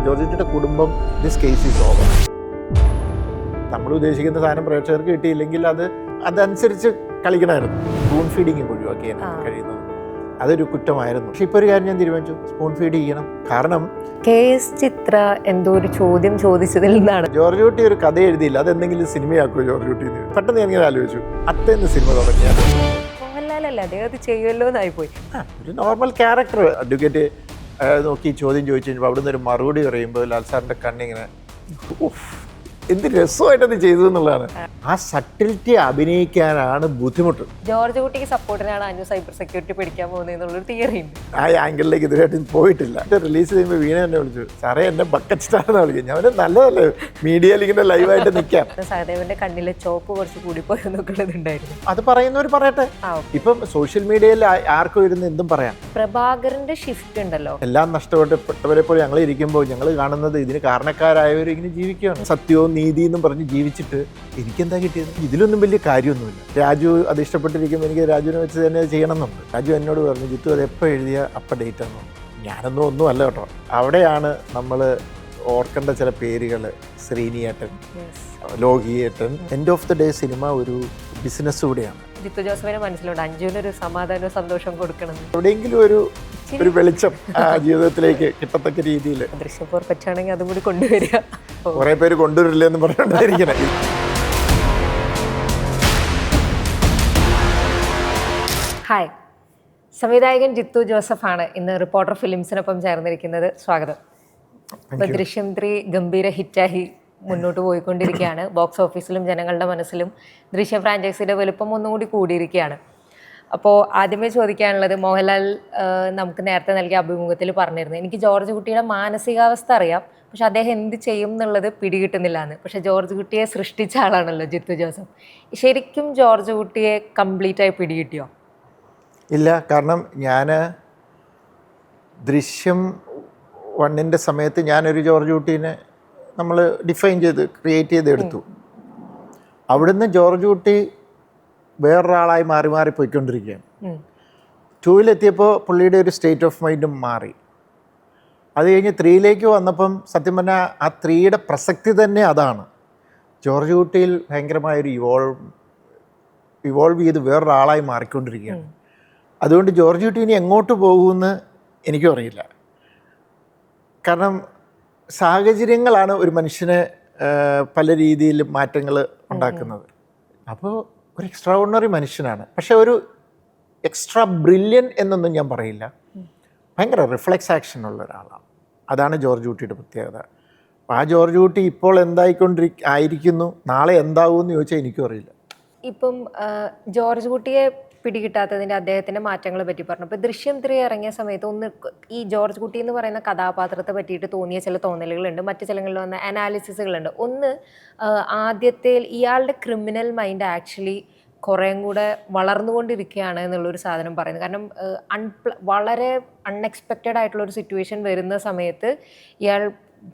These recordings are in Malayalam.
ജോർജ് കുട്ടിയുടെ കുടുംബം ദിസ് കേസ് ഈസ് ഓവർ. നമ്മൾ ഉദ്ദേശിക്കുന്ന സാധനം പ്രേക്ഷകർക്ക് കിട്ടിയില്ലെങ്കിൽ അതനുസരിച്ച് കളിക്കണമായിരുന്നു. സ്പൂൺ ഫീഡിങ് ഒഴിവാക്കിയാണ് കഴിയുന്നത്. അതൊരു കുറ്റമായിരുന്നു. പക്ഷെ ഇപ്പോൾ ഒരു കാര്യം ഞാൻ തീരുമാനിച്ചു, സ്പൂൺ ഫീഡ് ചെയ്യണം. കാരണം KS ചിത്ര എന്തോ ഒരു ചോദ്യം ചോദിച്ചതിൽ നിന്നാണ്. ജോർജ് കുട്ടി ഒരു കഥ എഴുതിയില്ല, അതെന്തെങ്കിലും സിനിമയാക്കുമോ ജോർജ് കുട്ടി? പെട്ടെന്ന് ഞാനിങ്ങനെ ആലോചിച്ചു, അത്തേന്ന് സിനിമ തുടങ്ങിയാൽ മോഹൻലാലല്ലേ, അദ്ദേഹം അത് ചെയ്യുമല്ലോ എന്നായിപ്പോയി. ഒരു നോർമൽ ക്യാരക്ടർ അഡ്വക്കേറ്റ് നോക്കി ചോദ്യം ചോദിച്ചു കഴിഞ്ഞപ്പോൾ അവിടുന്ന് ഒരു മറുപടി പറയുമ്പോൾ ലാൽ സാറിൻ്റെ കണ്ണിങ്ങനെ എന്ത് രസമായിട്ടത് ചെയ്തു എന്നുള്ളതാണ്. ആ സട്ടിലിറ്റി അഭിനയിക്കാനാണ് ബുദ്ധിമുട്ട്. ജോർജ് കുട്ടിക്ക് സപ്പോർട്ടിനാണ് അനു സൈബർ സെക്യൂരിറ്റി പഠിക്കാൻ പോകുന്നതെന്നുള്ളൊരു തിയറി ഉണ്ട്. ആ ആംഗിളിലേക്ക് ഇതുവരെയായിട്ടും പോയിട്ടില്ല. റിലീസ് ചെയ്യുമ്പോൾ വീണ എന്നെ വിളിച്ചു, സാറേ എന്നെ ബക്കറ്റ് സ്റ്റാർ എന്ന് വിളിക്കും. ഞാൻ നല്ലതല്ലേ മീഡിയയിൽ ഇങ്ങനെ ലൈവായിട്ട് നിൽക്കാം. സഹദേവന്റെ കണ്ണിലെ ചോപ്പ് കുറച്ച് കൂടിപ്പോയി എന്നൊക്കെയുള്ളതുണ്ടായിരുന്നു. അത് പറയുന്നവർ പറയട്ടെ. ഇപ്പം സോഷ്യൽ മീഡിയയിൽ ആർക്കും ഇരുന്ന് എന്തും പറയാം. പ്രഭാകരന്റെ ഷിഫ്റ്റ് ഉണ്ടല്ലോ, എല്ലാം നഷ്ടപ്പെട്ടവരെ പോലെ ഞങ്ങൾ ഇരിക്കുമ്പോൾ ഞങ്ങൾ കാണുന്നത് ഇതിന് കാരണക്കാരായവർ ഇങ്ങനെ ജീവിക്കുകയാണ്. സത്യവും നീതി എന്നും പറഞ്ഞ് ജീവിച്ചിട്ട് എനിക്കെന്താ കിട്ടിയത്? ഇതിലൊന്നും വലിയ കാര്യമൊന്നുമില്ല. രാജു അത് ഇഷ്ടപ്പെട്ടിരിക്കുമ്പോൾ എനിക്ക് രാജുവിനെ വെച്ച് തന്നെ ചെയ്യണം എന്നുണ്ട്. രാജു എന്നോട് പറഞ്ഞു, ജിത്തു അത് എപ്പോൾ എഴുതിയ അപ്പം ഡേറ്റ് ആണെന്ന്. ഞാനൊന്നും അല്ല കേട്ടോ. അവിടെയാണ് നമ്മൾ ഓർക്കേണ്ട ചില പേരുകൾ. ശ്രീനിയേട്ടൻ, ലോകിയേട്ടൻ. End of the day cinema ഒരു ബിസിനസ് കൂടിയാണ്. ജിത്തു ജോസഫിന് മനസ്സിലുണ്ട് അഞ്ജുവിനൊരു സമാധാനവും സന്തോഷം കൊടുക്കണം. എവിടെയെങ്കിലും ഒരു വെളിച്ചം ജീവിതത്തിലേക്ക് കിട്ടത്തക്ക രീതിയിൽ ദൃശ്യം പറ്റുകയാണെങ്കിൽ അതും കൂടി കൊണ്ടുവരിക. കുറെ പേര് കൊണ്ടുവരില്ല എന്ന് പറഞ്ഞുകൊണ്ടിരിക്കണേ. ഹായ്, സംവിധായകൻ ജിത്തു ജോസഫാണ് ഇന്ന് റിപ്പോർട്ടർ ഫിലിംസിനൊപ്പം ചേർന്നിരിക്കുന്നത്. സ്വാഗതം. ദൃശ്യം 3 ഗംഭീര ഹിറ്റായി മുന്നോട്ട് പോയിക്കൊണ്ടിരിക്കുകയാണ്. ബോക്സ് ഓഫീസിലും ജനങ്ങളുടെ മനസ്സിലും ദൃശ്യ ഫ്രാഞ്ചൈസിയുടെ വലുപ്പം ഒന്നുകൂടി കൂടിയിരിക്കുകയാണ്. അപ്പോൾ ആദ്യമേ ചോദിക്കാനുള്ളത്, മോഹൻലാൽ നമുക്ക് നേരത്തെ നൽകിയ അഭിമുഖത്തിൽ പറഞ്ഞിരുന്നു, എനിക്ക് ജോർജ് കുട്ടിയുടെ മാനസികാവസ്ഥ അറിയാം, പക്ഷെ അദ്ദേഹം എന്ത് ചെയ്യും എന്നുള്ളത് പിടികിട്ടുന്നില്ല എന്ന്. പക്ഷെ ജോർജ് കുട്ടിയെ സൃഷ്ടിച്ച ആളാണല്ലോ ജിത്തു ജോസഫ്. ശരിക്കും ജോർജ് കുട്ടിയെ കംപ്ലീറ്റായി പിടികിട്ടിയോ? ഇല്ല. കാരണം ഞാൻ ദൃശ്യം 1 സമയത്ത് ഞാനൊരു ജോർജ് കുട്ടീനെ നമ്മൾ ഡിഫൈൻ ചെയ്ത് ക്രിയേറ്റ് ചെയ്തെടുത്തു. അവിടുന്ന് ജോർജ് കുട്ടി വേറൊരാളായി മാറി പോയിക്കൊണ്ടിരിക്കുകയാണ്. 2 പുള്ളിയുടെ ഒരു സ്റ്റേറ്റ് ഓഫ് മൈൻഡും മാറി. അത് കഴിഞ്ഞ് 3 വന്നപ്പം സത്യം പറഞ്ഞാൽ ആ 3 പ്രസക്തി തന്നെ അതാണ്. ജോർജ് കുട്ടിയിൽ ഭയങ്കരമായൊരു ഇവോൾവ് ചെയ്ത് വേറൊരാളായി മാറിക്കൊണ്ടിരിക്കുകയാണ്. അതുകൊണ്ട് ജോർജ് കുട്ടി ഇനി എങ്ങോട്ട് പോകുമെന്ന് എനിക്കും അറിയില്ല. കാരണം സാഹചര്യങ്ങളാണ് ഒരു മനുഷ്യനെ പല രീതിയിൽ മാറ്റങ്ങൾ ഉണ്ടാക്കുന്നത്. അപ്പോൾ ഒരു എക്സ്ട്രാ ഓർഡിനറി മനുഷ്യനാണ്. പക്ഷെ ഒരു എക്സ്ട്രാ ബ്രില്യൻ എന്നൊന്നും ഞാൻ പറയില്ല. ഭയങ്കര റിഫ്ലെക്സ് ആക്ഷൻ ഉള്ള ഒരാളാണ്. അതാണ് ജോർജ് കുട്ടിയുടെ പ്രത്യേകത. അപ്പോൾ ആ ജോർജ് കുട്ടി ഇപ്പോൾ ആയിരിക്കുന്നു, നാളെ എന്താവുമെന്ന് ചോദിച്ചാൽ എനിക്കും അറിയില്ല. ഇപ്പം ജോർജ് കുട്ടിയെ പിടികിട്ടാത്തതിൻ്റെ അദ്ദേഹത്തിൻ്റെ മാറ്റങ്ങളെ പറ്റി പറഞ്ഞു. ഇപ്പോൾ ദൃശ്യം 3 ഇറങ്ങിയ സമയത്ത് ഈ ജോർജ് കുട്ടി എന്ന് പറയുന്ന കഥാപാത്രത്തെ പറ്റിയിട്ട് തോന്നിയ ചില തോന്നലുകളുണ്ട്, മറ്റു ചിലങ്ങളിൽ വന്ന അനാലിസിസുകളുണ്ട്. ആദ്യത്തെ ഇയാളുടെ ക്രിമിനൽ മൈൻഡ് ആക്ച്വലി കുറേയും കൂടെ വളർന്നുകൊണ്ടിരിക്കുകയാണ് എന്നുള്ളൊരു സാധനം പറയുന്നത്. കാരണം വളരെ അൺഎക്സ്പെക്റ്റഡ് ആയിട്ടുള്ളൊരു സിറ്റുവേഷൻ വരുന്ന സമയത്ത് ഇയാൾ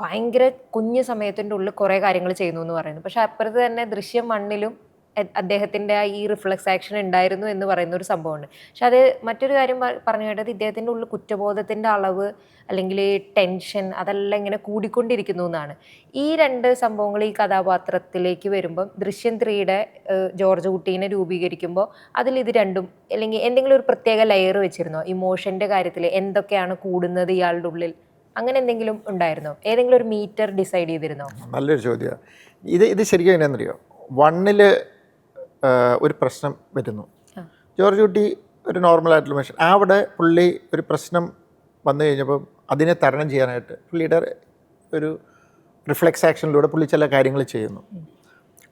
ഭയങ്കര കുഞ്ഞു സമയത്തിൻ്റെ ഉള്ളിൽ കുറേ കാര്യങ്ങൾ ചെയ്യുന്നു എന്ന് പറയുന്നു. പക്ഷേ അപ്പുറത്ത് തന്നെ ദൃശ്യം 1 അദ്ദേഹത്തിൻ്റെ ഈ റിഫ്ലെക്സ് ആക്ഷൻ ഉണ്ടായിരുന്നു എന്ന് പറയുന്ന ഒരു സംഭവമുണ്ട്. പക്ഷെ അത് മറ്റൊരു കാര്യം പറഞ്ഞു കേട്ടത്, ഇദ്ദേഹത്തിൻ്റെ ഉള്ളിൽ കുറ്റബോധത്തിൻ്റെ അളവ് അല്ലെങ്കിൽ ടെൻഷൻ അതെല്ലാം ഇങ്ങനെ കൂടിക്കൊണ്ടിരിക്കുന്നു എന്നാണ്. ഈ 2 സംഭവങ്ങൾ ഈ കഥാപാത്രത്തിലേക്ക് വരുമ്പം ദൃശ്യം 3 ജോർജ് കുട്ടീനെ രൂപീകരിക്കുമ്പോൾ അതിൽ ഇത് രണ്ടും അല്ലെങ്കിൽ എന്തെങ്കിലും ഒരു പ്രത്യേക ലെയർ വെച്ചിരുന്നോ? ഇമോഷൻ്റെ കാര്യത്തിൽ എന്തൊക്കെയാണ് കൂടുന്നത് ഇയാളുടെ ഉള്ളിൽ, അങ്ങനെ എന്തെങ്കിലും ഉണ്ടായിരുന്നോ? ഏതെങ്കിലും ഒരു മീറ്റർ ഡിസൈഡ് ചെയ്തിരുന്നോ? നല്ലൊരു ചോദ്യമാണ്. ഇത് ശരിക്കും എങ്ങനെയാണെന്നറിയോ? 1 ഒരു പ്രശ്നം വരുന്നു. ജോർജ് കുട്ടി ഒരു നോർമലായിട്ടുള്ള മനുഷ്യൻ. അവിടെ പുള്ളി ഒരു പ്രശ്നം വന്നു കഴിഞ്ഞപ്പം അതിനെ തരണം ചെയ്യാനായിട്ട് പുള്ളിയുടെ ഒരു റിഫ്ലെക്സ് ആക്ഷനിലൂടെ പുള്ളി ചില കാര്യങ്ങൾ ചെയ്യുന്നു.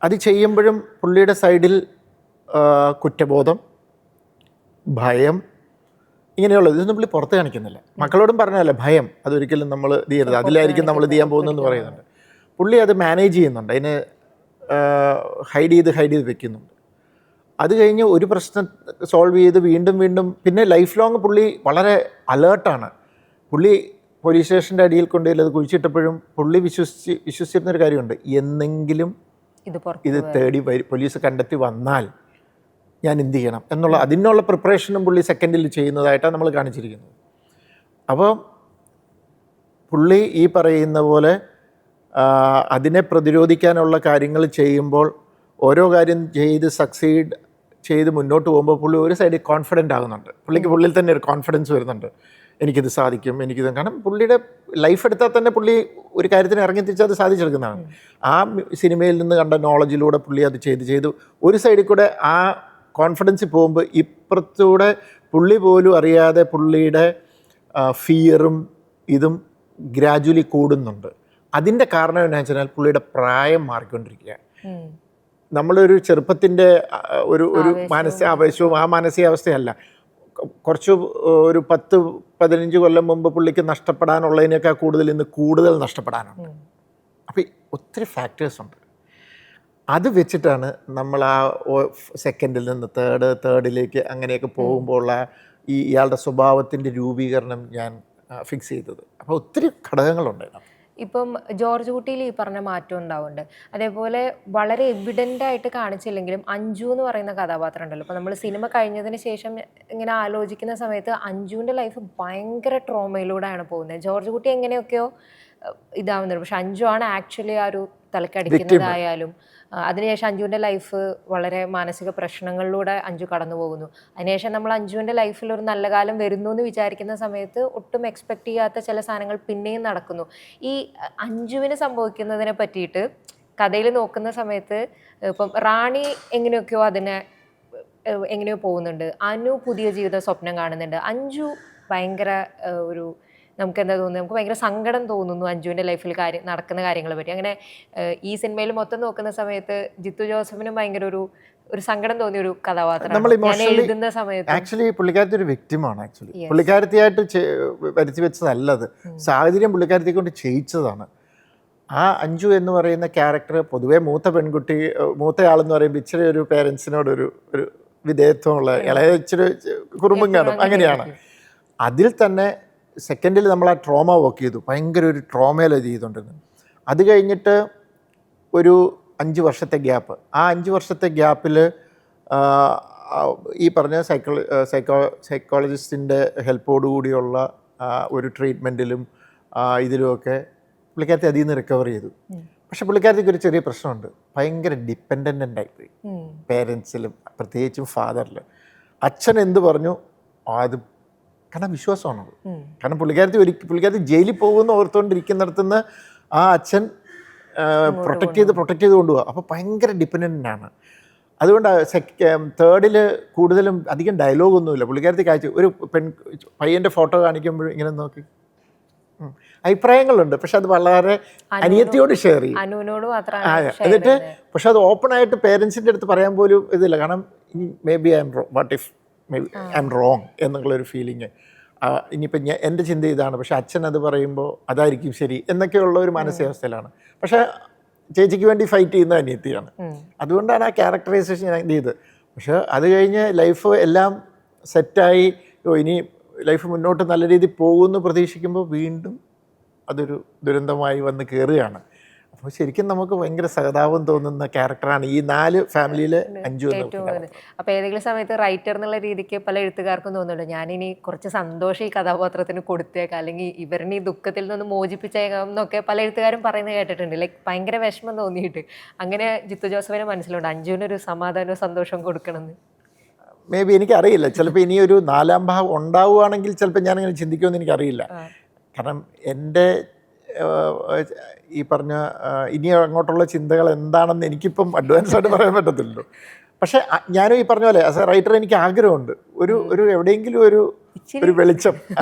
അത് ചെയ്യുമ്പോഴും പുള്ളിയുടെ സൈഡിൽ കുറ്റബോധം, ഭയം, ഇങ്ങനെയുള്ളത് ഇതൊന്നും പുള്ളി പുറത്ത് കാണിക്കുന്നില്ല. മക്കളോടും പറഞ്ഞതല്ല, ഭയം അതൊരിക്കലും നമ്മൾ ഇത് ചെയ്യരുത്, അതിലായിരിക്കും നമ്മൾ ഇത് ചെയ്യാൻ പോകുന്നതെന്ന് പറയുന്നുണ്ട്. പുള്ളി അത് മാനേജ് ചെയ്യുന്നുണ്ട്, അതിന് ഹൈഡ് ചെയ്ത് വെക്കുന്നുണ്ട്. അത് കഴിഞ്ഞ് ഒരു പ്രശ്നം സോൾവ് ചെയ്ത് വീണ്ടും പിന്നെ ലൈഫ് ലോങ് പുള്ളി വളരെ അലേർട്ടാണ്. പുള്ളി പോലീസ് സ്റ്റേഷൻ്റെ അടിയിൽ കൊണ്ടുപോയി അത് കുഴിച്ചിട്ടപ്പോഴും പുള്ളി വിശ്വസിച്ചിരുന്നൊരു കാര്യമുണ്ട്, എന്നെങ്കിലും ഇത് തേടി പോലീസ് കണ്ടെത്തി വന്നാൽ ഞാൻ എന്ത് ചെയ്യണം എന്നുള്ള അതിനുള്ള പ്രിപ്പറേഷനും പുള്ളി സെക്കൻഡിൽ ചെയ്യുന്നതായിട്ടാണ് നമ്മൾ കാണിച്ചിരിക്കുന്നത്. അപ്പോൾ പുള്ളി ഈ പറയുന്ന പോലെ അതിനെ പ്രതിരോധിക്കാനുള്ള കാര്യങ്ങൾ ചെയ്യുമ്പോൾ ഓരോ കാര്യം ചെയ്ത് സക്സീഡ് ചെയ്ത് മുന്നോട്ട് പോകുമ്പോൾ പുള്ളി ഒരു സൈഡിൽ കോൺഫിഡൻ്റ് ആകുന്നുണ്ട്. പുള്ളിക്ക് പുള്ളിയിൽ തന്നെ ഒരു കോൺഫിഡൻസ് വരുന്നുണ്ട്, എനിക്കിത് സാധിക്കും, എനിക്കിത്. കാരണം പുള്ളിയുടെ ലൈഫ് എടുത്താൽ തന്നെ പുള്ളി ഒരു കാര്യത്തിന് ഇറങ്ങി തിരിച്ചത് സാധിച്ചെടുക്കുന്നതാണ്. ആ സിനിമയിൽ നിന്ന് കണ്ട നോളജിലൂടെ പുള്ളി അത് ചെയ്തു ഒരു സൈഡിൽ കൂടെ ആ കോൺഫിഡൻസിൽ പോകുമ്പോൾ ഇപ്പുറത്തൂടെ പുള്ളി പോലും അറിയാതെ പുള്ളിയുടെ ഫിയറും ഇതും ഗ്രാജുവലി കൂടുന്നുണ്ട്. അതിൻ്റെ കാരണം എന്താണെന്ന് വെച്ചാൽ പുള്ളിയുടെ പ്രായം മാറിക്കൊണ്ടിരിക്കുക. നമ്മളൊരു ചെറുപ്പത്തിൻ്റെ ഒരു ആവേശവും ആ മാനസികാവസ്ഥയല്ല. കുറച്ച് ഒരു 10-15 കൊല്ലം മുമ്പ് പുള്ളിക്ക് നഷ്ടപ്പെടാനുള്ളതിനേക്കാൾ കൂടുതൽ നഷ്ടപ്പെടാനുണ്ട്. അപ്പോൾ ഒത്തിരി ഫാക്ടേഴ്സ് ഉണ്ട്. അത് വെച്ചിട്ടാണ് നമ്മൾ ആ സെക്കൻഡിൽ നിന്ന് തേർഡിലേക്ക് അങ്ങനെയൊക്കെ പോകുമ്പോൾ ഇയാളുടെ സ്വഭാവത്തിൻ്റെ രൂപീകരണം ഞാൻ ഫിക്സ് ചെയ്തത്. അപ്പോൾ ഒത്തിരി ഘടകങ്ങളുണ്ട്. ഇപ്പം ജോർജ് കുട്ടിയിൽ ഈ പറഞ്ഞ മാറ്റം ഉണ്ടാവുന്നുണ്ട്. അതേപോലെ വളരെ എവിഡൻ്റ് ആയിട്ട് കാണിച്ചില്ലെങ്കിലും അഞ്ജു എന്ന് പറയുന്ന കഥാപാത്രം ഉണ്ടല്ലോ. അപ്പോൾ നമ്മൾ സിനിമ കഴിഞ്ഞതിന് ശേഷം ഇങ്ങനെ ആലോചിക്കുന്ന സമയത്ത് അഞ്ജുവിൻ്റെ ലൈഫ് ഭയങ്കര ട്രോമയിലൂടെയാണ് പോകുന്നത്. ജോർജ് കുട്ടി എങ്ങനെയൊക്കെയോ ഇതാവുന്നുണ്ട്, പക്ഷെ അഞ്ജു ആണ് ആക്ച്വലി ആ ഒരു തലക്കടിക്കുന്നതായാലും അതിനുശേഷം അഞ്ജുവിൻ്റെ ലൈഫ് വളരെ മാനസിക പ്രശ്നങ്ങളിലൂടെ അഞ്ജു കടന്നു പോകുന്നു. അതിനുശേഷം നമ്മൾ അഞ്ജുവിൻ്റെ ലൈഫിൽ ഒരു നല്ല കാലം വരുന്നു എന്ന് വിചാരിക്കുന്ന സമയത്ത് ഒട്ടും എക്സ്പെക്റ്റ് ചെയ്യാത്ത ചില സാധനങ്ങൾ പിന്നെയും നടക്കുന്നു. ഈ അഞ്ജുവിന് സംഭവിക്കുന്നതിനെ പറ്റിയിട്ട് കഥയിൽ നോക്കുന്ന സമയത്ത് ഇപ്പം റാണി എങ്ങനെയൊക്കെയോ എങ്ങനെയോ പോകുന്നുണ്ട്, അനു പുതിയ ജീവിത സ്വപ്നം കാണുന്നുണ്ട്, അഞ്ജു ഭയങ്കര ഒരു നമുക്ക് എന്താ തോന്നുന്നത്, നമുക്ക് ഭയങ്കര സങ്കടം തോന്നുന്നു അഞ്ജുവിൻ്റെ ലൈഫിൽ നടക്കുന്ന കാര്യങ്ങളെ പറ്റി. അങ്ങനെ ഈ സിനിമയിൽ മൊത്തം നോക്കുന്ന സമയത്ത് ജിത്തു ജോസഫിനും ഭയങ്കര ഒരു സങ്കടം തോന്നിയ ഒരു കഥാപാത്രമാണ് ഞാൻ എഴുതുന്ന സമയത്ത്. ആക്ച്വലി പുള്ളിക്കാരത്തി ഒരു വ്യക്തിമാണ്. പുള്ളിക്കാരത്തിയായിട്ട് വരുത്തി വെച്ചതല്ലത്, സാഹചര്യം പുള്ളിക്കാരത്തെ കൊണ്ട് ചെയ്യിച്ചതാണ്. ആ അഞ്ജു എന്ന് പറയുന്ന ക്യാരക്ടർ പൊതുവേ മൂത്തയാളെന്ന് പറയുമ്പോൾ ഇച്ചിരി ഒരു പേരൻസിനോടൊരു വിധേയത്വമുള്ള ഇളയ ഇച്ചിരി കുറുമ്പും കാണും, അങ്ങനെയാണ്. അതിൽ തന്നെ സെക്കൻഡിൽ നമ്മൾ ആ ട്രോമ വർക്ക് ചെയ്തു, ഭയങ്കര ഒരു ട്രോമയിൽ ചെയ്തുകൊണ്ടിരുന്നത്. അത് കഴിഞ്ഞിട്ട് ഒരു 5 വർഷത്തെ ഗ്യാപ്പ്. ആ 5 വർഷത്തെ ഗ്യാപ്പിൽ ഈ പറഞ്ഞ സൈക്കോളജിസ്റ്റിൻ്റെ ഹെൽപ്പോടുകൂടിയുള്ള ഒരു ട്രീറ്റ്മെൻറ്റിലും ഇതിലുമൊക്കെ പുള്ളിക്കാരത്തി അതിൽ നിന്ന് റിക്കവർ ചെയ്തു. പക്ഷെ പുള്ളിക്കാരത്തിക്ക് ഒരു ചെറിയ പ്രശ്നമുണ്ട്, ഭയങ്കര ഡിപ്പെൻഡൻ്റ് ആയിപ്പോയി പേരൻസിലും, പ്രത്യേകിച്ചും ഫാദറിൽ. അച്ഛൻ എന്ത് പറഞ്ഞു അത് കാരണം വിശ്വാസമാണത്. കാരണം പുള്ളിക്കാരത്തി ജയിലിൽ പോകുമെന്ന് ഓർത്തുകൊണ്ടിരിക്കുന്നിടത്തുനിന്ന് ആ അച്ഛൻ പ്രൊട്ടക്റ്റ് ചെയ്ത് കൊണ്ടുപോകുക. അപ്പോൾ ഭയങ്കര ഡിപ്പെൻഡൻ്റ് ആണ്. അതുകൊണ്ട് തേർഡിൽ കൂടുതലും അധികം ഡയലോഗൊന്നുമില്ല. പുള്ളിക്കാരത്തി കാഴ്ച ഒരു പയ്യൻ്റെ ഫോട്ടോ കാണിക്കുമ്പോൾ ഇങ്ങനെ നോക്കി അഭിപ്രായങ്ങളുണ്ട്, പക്ഷെ അത് വളരെ അനിയത്തിയോട് ഷെയർ ചെയ്യും. എന്നിട്ട് പക്ഷെ അത് ഓപ്പണായിട്ട് പേരൻസിൻ്റെ അടുത്ത് പറയാൻ പോലും ഇതില്ല. കാരണം may be I M wrong എന്നുള്ളൊരു ഫീലിങ്. ഇനിയിപ്പോൾ എൻ്റെ ചിന്ത ഇതാണ്, പക്ഷെ അച്ഛൻ അത് പറയുമ്പോൾ അതായിരിക്കും ശരി എന്നൊക്കെയുള്ള ഒരു മാനസികാവസ്ഥയിലാണ്. പക്ഷേ ചേച്ചിക്ക് വേണ്ടി ഫൈറ്റ് ചെയ്യുന്ന അനിയത്തിയാണ്. അതുകൊണ്ടാണ് ആ ക്യാരക്ടറൈസേഷൻ ഞാൻ ചെയ്തത്. പക്ഷെ അത് കഴിഞ്ഞ് ലൈഫ് എല്ലാം സെറ്റായി ഇനി ലൈഫ് മുന്നോട്ട് നല്ല രീതിയിൽ പോകുമെന്ന് പ്രതീക്ഷിക്കുമ്പോൾ വീണ്ടും അതൊരു ദുരന്തമായി വന്ന് കയറുകയാണ്. അപ്പോൾ ശരിക്കും നമുക്ക് ഭയങ്കര സഹതാപം തോന്നുന്ന ക്യാരക്ടറാണ് ഈ 4 ഫാമിലിയിലെ അഞ്ജു. അപ്പോൾ ഏതെങ്കിലും സമയത്ത് റൈറ്റർ എന്നുള്ള രീതിക്ക് പല എഴുത്തുകാർക്കും തോന്നുന്നുണ്ട്, ഞാനിനി കുറച്ച് സന്തോഷം ഈ കഥാപാത്രത്തിന് കൊടുത്തേക്കാം, അല്ലെങ്കിൽ ഇവരിനെ ഈ ദുഃഖത്തിൽ നിന്ന് മോചിപ്പിച്ചേക്കാം എന്നൊക്കെ പല എഴുത്തുകാരും പറയുന്നത് കേട്ടിട്ടുണ്ട്. ലൈക്ക് ഭയങ്കര വിഷമം തോന്നിയിട്ട്. അങ്ങനെ ജിത്തു ജോസഫിന് മനസ്സിലുണ്ട് അഞ്ജുവിനൊരു സമാധാനവും സന്തോഷവും കൊടുക്കണമെന്ന്. മേ ബി എനിക്കറിയില്ല, ചിലപ്പോൾ ഇനിയൊരു 4ാം ഭാഗം ഉണ്ടാവുകയാണെങ്കിൽ ചിലപ്പോൾ ഞാനിങ്ങനെ ചിന്തിക്കുമെന്ന് എനിക്കറിയില്ല. കാരണം എൻ്റെ ഈ പറഞ്ഞ ഇനി അങ്ങോട്ടുള്ള ചിന്തകൾ എന്താണെന്ന് എനിക്കിപ്പം അഡ്വാൻസ് ആയിട്ട് പറയാൻ പറ്റത്തില്ലല്ലോ. പക്ഷേ ഞാനും ഈ പറഞ്ഞ പോലെ ആസ് എ റൈറ്റർ എനിക്ക് ആഗ്രഹമുണ്ട് ഒരു എവിടെയെങ്കിലും ഒരു വെളിച്ചം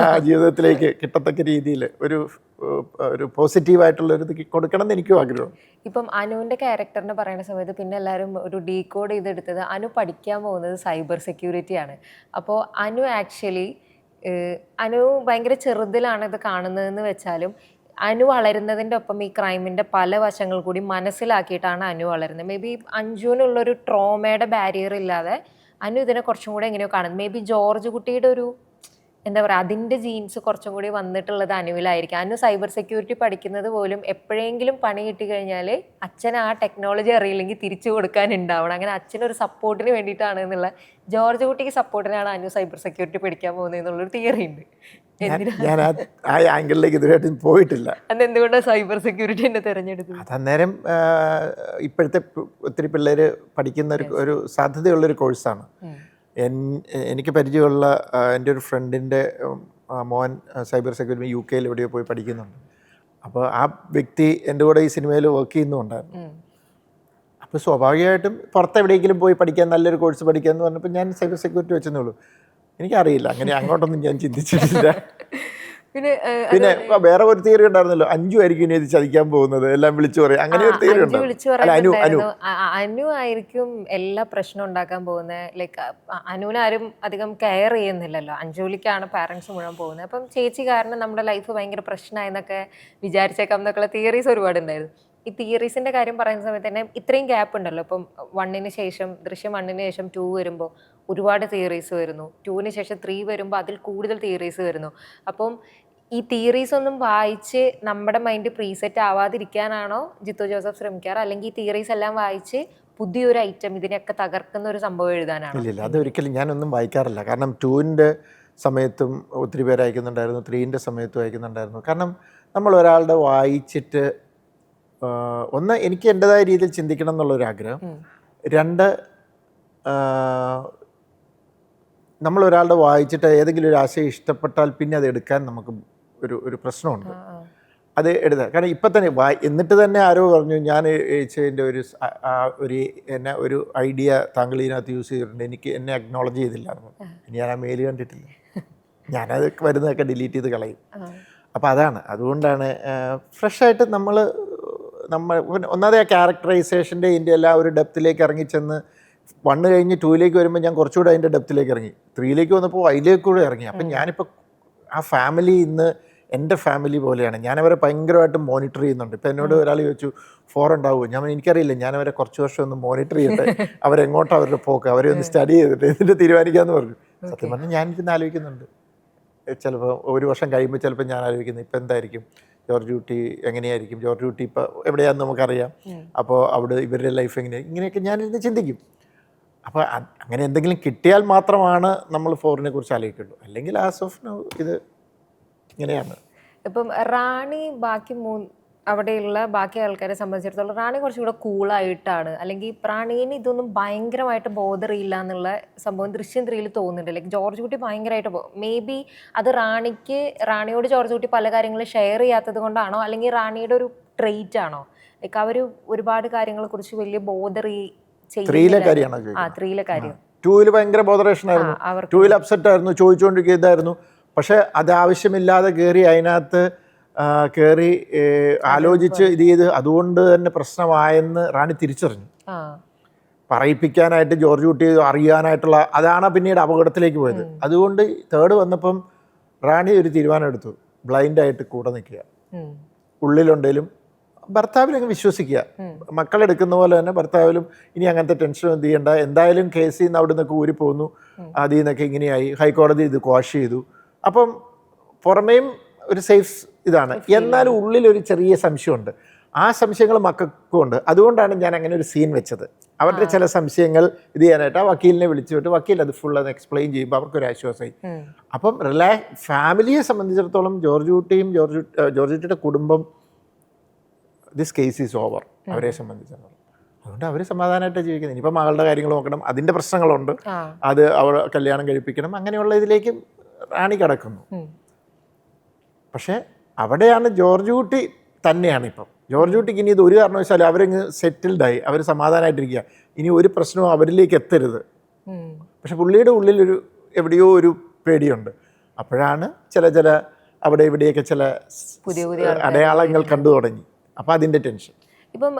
ജീവിതത്തിലേക്ക് കിട്ടത്തക്ക രീതിയിൽ ഒരു പോസിറ്റീവായിട്ടുള്ളൊരു ഇത് കൊടുക്കണം എന്ന് എനിക്കും ആഗ്രഹം. ഇപ്പം അനുവിൻ്റെ ക്യാരക്ടറിനെ പറയുന്ന സമയത്ത് പിന്നെ എല്ലാവരും ഒരു ഡീകോഡ് ചെയ്തെടുത്തത് അനു പഠിക്കാൻ പോകുന്നത് സൈബർ സെക്യൂരിറ്റിയാണ്. അപ്പോൾ അനു ഭയങ്കര ചെറുതിലാണ് ഇത് കാണുന്നതെന്ന് വെച്ചാലും അനു വളരുന്നതിൻ്റെ ഒപ്പം ഈ ക്രൈമിൻ്റെ പല വശങ്ങൾ കൂടി മനസ്സിലാക്കിയിട്ടാണ് അനു വളരുന്നത്. മേ ബി അഞ്ജുവിനുള്ളൊരു ട്രോമയുടെ ബാരിയർ ഇല്ലാതെ അനു ഇതിനെ കുറച്ചും കൂടെ എങ്ങനെയോ കാണുന്നത്. മേ ബി ജോർജ് കുട്ടിയുടെ ഒരു എന്താ പറയുക, അതിൻ്റെ ജീൻസ് കുറച്ചും കൂടി വന്നിട്ടുള്ളത് അനുവിലായിരിക്കും. അനു സൈബർ സെക്യൂരിറ്റി പഠിക്കുന്നത് പോലും എപ്പോഴെങ്കിലും പണി കിട്ടിക്കഴിഞ്ഞാൽ അച്ഛന് ആ ടെക്നോളജി അറിയില്ലെങ്കിൽ തിരിച്ചു കൊടുക്കാനുണ്ടാവണം. അങ്ങനെ അച്ഛനൊരു സപ്പോർട്ടിന് വേണ്ടിയിട്ടാണ് എന്നുള്ള, ജോർജ് കുട്ടിക്ക് സപ്പോർട്ടിനാണ് അനു സൈബർ സെക്യൂരിറ്റി പഠിക്കാൻ പോകുന്നത് എന്നുള്ളൊരു തിയറി ഉണ്ട്. ഞാൻ ആ ആംഗിളിലേക്ക് ഇതുവരെയായിട്ടും പോയിട്ടില്ല. അതെന്തുകൊണ്ടാണ് സൈബർ സെക്യൂരിറ്റി തന്നെ തിരഞ്ഞെടുത്തത്? അതന്നേരം ഇപ്പോഴത്തെ ഒത്തിരി പിള്ളേർ പഠിക്കുന്ന ഒരു സാധ്യതയുള്ളൊരു കോഴ്സാണ്. എനിക്ക് പരിചയമുള്ള എൻ്റെ ഒരു ഫ്രണ്ടിൻ്റെ മോൻ സൈബർ സെക്യൂരിറ്റി UK എവിടെയോ പോയി പഠിക്കുന്നുണ്ട്. അപ്പോൾ ആ വ്യക്തി എൻ്റെ കൂടെ ഈ സിനിമയിൽ വർക്ക് ചെയ്യുന്നുണ്ടായിരുന്നു. അപ്പോൾ സ്വാഭാവികമായിട്ടും പുറത്തെവിടെയെങ്കിലും പോയി പഠിക്കാൻ, നല്ലൊരു കോഴ്സ് പഠിക്കുക എന്ന് പറഞ്ഞപ്പോൾ ഞാൻ സൈബർ സെക്യൂരിറ്റി വെച്ചെന്നേ ഉള്ളൂ. എനിക്കറിയില്ല, അങ്ങനെ അങ്ങോട്ടൊന്നും ഞാൻ ചിന്തിച്ചിട്ടില്ല. പിന്നെ വേറെ ഒരു തിയറി ഉണ്ടായിരുന്നല്ലോ, 5 ആയിരിക്കും ഇനി ഇത് ചതിക്കാൻ പോകുന്നത്, എല്ലാം വിളിച്ചു പറയും, അങ്ങനെ ഒരു തിയറി ഉണ്ടായിരുന്നു. അനു ആയിരിക്കും എല്ലാ പ്രശ്നം ഉണ്ടാക്കാൻ പോകുന്നത്. ലൈക്ക് അനുവിനെ ആരും അധികം കെയർ ചെയ്യുന്നില്ലല്ലോ, അഞ്ജുലിക്കാണ് പാരന്റ്സ് മുഴുവൻ പോകുന്നത്. അപ്പം ചേച്ചി കാരണം നമ്മുടെ ലൈഫ് ഭയങ്കര പ്രശ്നമായെന്നൊക്കെ വിചാരിച്ചേക്കാം എന്നൊക്കെയുള്ള തിയറീസ് ഒരുപാടുണ്ടായിരുന്നു. ഈ തിയറീസിന്റെ കാര്യം പറയുന്ന സമയത്ത് തന്നെ ഇത്രയും ഗ്യാപ്പ് ഉണ്ടല്ലോ. ഇപ്പം 1-ന് ശേഷം ദൃശ്യം 1-ന് ശേഷം 2 വരുമ്പോൾ ഒരുപാട് തിയറീസ് വരുന്നു, 2-ന് ശേഷം 3 വരുമ്പോൾ അതിൽ കൂടുതൽ തിയറീസ് വരുന്നു. അപ്പം ഈ തിയറീസ് ഒന്നും വായിച്ച് നമ്മുടെ മൈൻഡ് പ്രീസെറ്റ് ആവാതിരിക്കാനാണോ ജിത്തു ജോസഫ് ശ്രമിക്കാറ്, അല്ലെങ്കിൽ ഈ തിയറീസ് എല്ലാം വായിച്ച് പുതിയൊരു ഐറ്റം ഇതിനൊക്കെ തകർക്കുന്ന ഒരു സംഭവം എഴുതാനാണോ? ഇല്ല, അതൊരിക്കലും ഞാനൊന്നും വായിക്കാറില്ല. കാരണം 2-ൻ്റെ സമയത്തും ഒത്തിരി പേര് അയക്കുന്നുണ്ടായിരുന്നു, 3-ൻ്റെ സമയത്തും അയക്കുന്നുണ്ടായിരുന്നു. കാരണം നമ്മൾ ഒരാളുടെ വായിച്ചിട്ട് ഒന്ന് എനിക്ക് എൻ്റെതായ രീതിയിൽ ചിന്തിക്കണം എന്നുള്ളൊരാഗ്രഹം, 2 നമ്മൾ ഒരാളുടെ വായിച്ചിട്ട് ഏതെങ്കിലും ഒരു ആശയം ഇഷ്ടപ്പെട്ടാൽ പിന്നെ അത് എടുക്കാൻ നമുക്ക് ഒരു പ്രശ്നമുണ്ട്. അത് എടുത്താൽ, കാരണം ഇപ്പം തന്നെ എന്നിട്ട് തന്നെ ആരോ പറഞ്ഞു ഞാൻ എഴുതിയതിൻ്റെ എന്നെ ഒരു ഐഡിയ താങ്കൾ ഇതിനകത്ത് യൂസ് ചെയ്തിട്ടുണ്ട്, എന്നെ അക്നോളജ് ചെയ്തില്ലായിരുന്നു. ഞാൻ ആ മെയിൽ കണ്ടിട്ടില്ല, ഞാനത് വരുന്നതൊക്കെ ഡിലീറ്റ് ചെയ്ത് കളയും. അപ്പോൾ അതാണ്, അതുകൊണ്ടാണ് ഫ്രഷായിട്ട് നമ്മൾ ഒന്നാമത് ആ ക്യാരക്ടറൈസേഷൻ്റെ ഇതിൻ്റെ എല്ലാ ഒരു ഡെപ്തിലേക്ക് ഇറങ്ങിച്ചെന്ന് 1 കഴിഞ്ഞ് 2-ലേക്ക് വരുമ്പോൾ ഞാൻ കുറച്ചുകൂടെ അതിൻ്റെ ഡെപ്തിലേക്ക് ഇറങ്ങി, 3-ലേക്ക് വന്നപ്പോൾ അതിലേക്കൂടെ ഇറങ്ങി. അപ്പം ഞാനിപ്പോൾ ആ ഫാമിലി ഇന്ന് എൻ്റെ ഫാമിലി പോലെയാണ്. ഞാനവരെ ഭയങ്കരമായിട്ട് മോണിറ്റർ ചെയ്യുന്നുണ്ട്. ഇപ്പം എന്നോട് ഒരാൾ ചോദിച്ചു 4 ഉണ്ടാവുമോ, ഞാൻ എനിക്കറിയില്ല, ഞാനവരെ കുറച്ച് വർഷം ഒന്ന് മോണിറ്റർ ചെയ്യട്ടെ, അവരെങ്ങോട്ടോ അവരുടെ പോക്ക്, അവരെ ഒന്ന് സ്റ്റഡി ചെയ്തിട്ട് എന്നിട്ട് തീരുമാനിക്കാമെന്ന് പറഞ്ഞു. സത്യം പറഞ്ഞാൽ ഞാനിരുന്ന് ആലോചിക്കുന്നുണ്ട്, ചിലപ്പോൾ ഒരു വർഷം കഴിയുമ്പോൾ ചിലപ്പോൾ ഞാൻ ആലോചിക്കുന്നത് ഇപ്പം എന്തായിരിക്കും ജോർജ് കുട്ടി, എങ്ങനെയായിരിക്കും ജോർജ് കുട്ടി ഇപ്പോൾ എവിടെയാണെന്ന് നമുക്കറിയാം, അപ്പോൾ അവിടെ ഇവരുടെ ലൈഫ് എങ്ങനെയാണ്, ഇങ്ങനെയൊക്കെ ഞാനിരുന്ന് ചിന്തിക്കും. അപ്പോൾ അങ്ങനെ എന്തെങ്കിലും കിട്ടിയാൽ മാത്രമാണ് നമ്മൾ 4-നെ കുറിച്ച് ആലോചിക്കുള്ളൂ, അല്ലെങ്കിൽ ആസ് ഓഫ് നൗ ഇത് ഇങ്ങനെയാണ്. ഇപ്പം റാണി അവിടെയുള്ള ബാക്കി ആൾക്കാരെ സംബന്ധിച്ചിടത്തോളം റാണി കുറച്ചും കൂടെ കൂളായിട്ടാണ്, അല്ലെങ്കിൽ റാണീന് ഇതൊന്നും ഭയങ്കരമായിട്ട് ബോധർ ചെയ്യില്ല എന്നുള്ള സംഭവം ദൃശ്യം 3-ൽ തോന്നുന്നുണ്ട്. ലൈക്ക് ജോർജ് കുട്ടി ഭയങ്കരമായിട്ട് മേ ബി അത് റാണിയോട് ജോർജ് കുട്ടി പല കാര്യങ്ങളും ഷെയർ ചെയ്യാത്തത് കൊണ്ടാണോ, അല്ലെങ്കിൽ റാണിയുടെ ഒരു ട്രെയിറ്റ് ആണോ? ലൈക്ക് അവർ ഒരുപാട് കാര്യങ്ങളെ കുറിച്ച് വലിയ ബോധർ ത്രീയിലെ കാര്യമാണ്. 3-ലെ കാര്യം 2-ൽ ഭയങ്കര ബോധറേഷൻ ആയിരുന്നു, 2-ൽ അപ്സെറ്റ് ആയിരുന്നു, ചോദിച്ചുകൊണ്ടിരിക്കുന്നതായിരുന്നു. പക്ഷെ അത് ആവശ്യമില്ലാതെ കയറി അതിനകത്ത് കയറി ആലോചിച്ച് ഇത് ചെയ്ത് അതുകൊണ്ട് തന്നെ പ്രശ്നമായെന്ന് റാണി തിരിച്ചറിഞ്ഞു. പറയിപ്പിക്കാനായിട്ട് ജോർജ് കുട്ടി അറിയാനായിട്ടുള്ള അതാണ് പിന്നീട് അപകടത്തിലേക്ക് പോയത്. അതുകൊണ്ട് 3 വന്നപ്പം റാണി ഒരു തീരുമാനം എടുത്തു, ബ്ലൈൻഡായിട്ട് കൂടെ നിൽക്കുക, ഉള്ളിലുണ്ടെങ്കിലും ഭർത്താവിലങ്ങ് വിശ്വസിക്കുക. മക്കളെടുക്കുന്ന പോലെ തന്നെ ഭർത്താവിലും ഇനി അങ്ങനത്തെ ടെൻഷൻ എന്ത് ചെയ്യണ്ട, എന്തായാലും കേസിൽ നിന്ന് അവിടെ നിന്നൊക്കെ ഊരിപ്പോന്നു, അതിൽ നിന്നൊക്കെ ഇങ്ങനെയായി, ഹൈക്കോടതി ഇത് ക്വാഷ് ചെയ്തു. അപ്പം പുറമേയും ഒരു സേഫ് ഇതാണ്, എന്നാലും ഉള്ളിലൊരു ചെറിയ സംശയമുണ്ട്. ആ സംശയങ്ങൾ മക്കൾക്കും ഉണ്ട്. അതുകൊണ്ടാണ് ഞാൻ അങ്ങനെ ഒരു സീൻ വെച്ചത്. അവരുടെ ചില സംശയങ്ങൾ ഇത് ചെയ്യാനായിട്ട് ആ വക്കീലിനെ വിളിച്ചുവിട്ട് വക്കീൽ അത് ഫുൾ അത് എക്സ്പ്ലെയിൻ ചെയ്യുമ്പോൾ അവർക്കൊരു ആശ്വാസമായി. അപ്പം ഫാമിലിയെ സംബന്ധിച്ചിടത്തോളം ജോർജ് കുട്ടിയും ജോർജ് കുട്ടിയുടെ കുടുംബം ദിസ് കേസ് ഈസ് ഓവർ അവരെ സംബന്ധിച്ചിടത്തോളം. അതുകൊണ്ട് അവർ സമാധാനമായിട്ട് ജീവിക്കുന്നത്. ഇനിയിപ്പോൾ മകളുടെ കാര്യങ്ങൾ നോക്കണം, അതിൻ്റെ പ്രശ്നങ്ങളുണ്ട്, അത് അവൾ കല്യാണം കഴിപ്പിക്കണം, അങ്ങനെയുള്ള ഇതിലേക്ക് റാണി കിടക്കുന്നു. പക്ഷേ അവിടെയാണ് ജോർജ് കുട്ടി തന്നെയാണ് ഇപ്പം. ജോർജ് കുട്ടിക്ക് ഇനി ഇത് ഒരു കാരണവശാലും അവരങ്ങ് സെറ്റിൽഡായി, അവർ സമാധാനമായിട്ടിരിക്കുക, ഇനി ഒരു പ്രശ്നവും അവരിലേക്ക് എത്തരുത്. പക്ഷെ പുള്ളിയുടെ ഉള്ളിലൊരു എവിടെയോ ഒരു പേടിയുണ്ട്. അപ്പോഴാണ് ചില അവിടെ ഇവിടെയൊക്കെ ചില അടയാളങ്ങൾ കണ്ടു തുടങ്ങി. അപ്പം അതിൻ്റെ ടെൻഷൻ. ഇപ്പം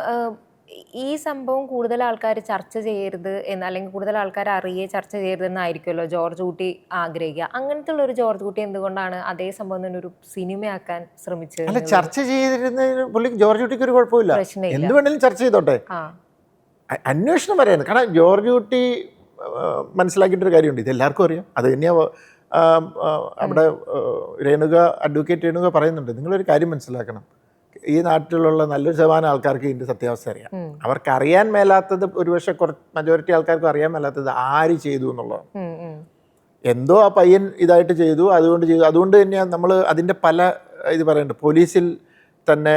ഈ സംഭവം കൂടുതൽ ആൾക്കാർ ചർച്ച ചെയ്യരുത് അല്ലെങ്കിൽ കൂടുതൽ ആൾക്കാർ ചർച്ച ചെയ്യരുതെന്നായിരിക്കുമല്ലോ ജോർജ് കുട്ടി ആഗ്രഹിക്കുക. അങ്ങനത്തെ ഉള്ള ഒരു ജോർജ് കുട്ടി എന്തുകൊണ്ടാണ് അതേ സംഭവം തന്നെ ഒരു സിനിമയാക്കാൻ ശ്രമിച്ചത്? അല്ല, ചർച്ച ചെയ്തിരുന്ന പുള്ളി ജോർജ് കുട്ടിക്ക് ഒരു കുഴപ്പമില്ല, എന്ത് വേണമെങ്കിലും ചർച്ച ചെയ്തോട്ടെ, അന്വേഷണം പറയുന്നത്. കാരണം ജോർജ് കുട്ടി മനസ്സിലാക്കിയിട്ടൊരു കാര്യമുണ്ട്, ഇത് എല്ലാവർക്കും അറിയാം. അത് തന്നെയാണ് അവിടെ അഡ്വക്കേറ്റ് രേണുക പറയുന്നുണ്ട്, നിങ്ങളൊരു കാര്യം മനസ്സിലാക്കണം, ഈ നാട്ടിലുള്ള നല്ലൊരു ശതമാനം ആൾക്കാർക്ക് ഇതിൻ്റെ സത്യാവസ്ഥ അറിയാം. അവർക്ക് അറിയാൻ മേലാത്തത് ഒരുപക്ഷെ മജോറിറ്റി ആൾക്കാർക്ക് അറിയാൻ മേലാത്തത് ആര് ചെയ്തു എന്നുള്ളതാണ്. എന്തോ ആ പയ്യൻ ഇതായിട്ട് ചെയ്തു, അതുകൊണ്ട് തന്നെയാണ് നമ്മൾ അതിൻ്റെ പല ഇത് പറയുന്നുണ്ട്. പോലീസിൽ തന്നെ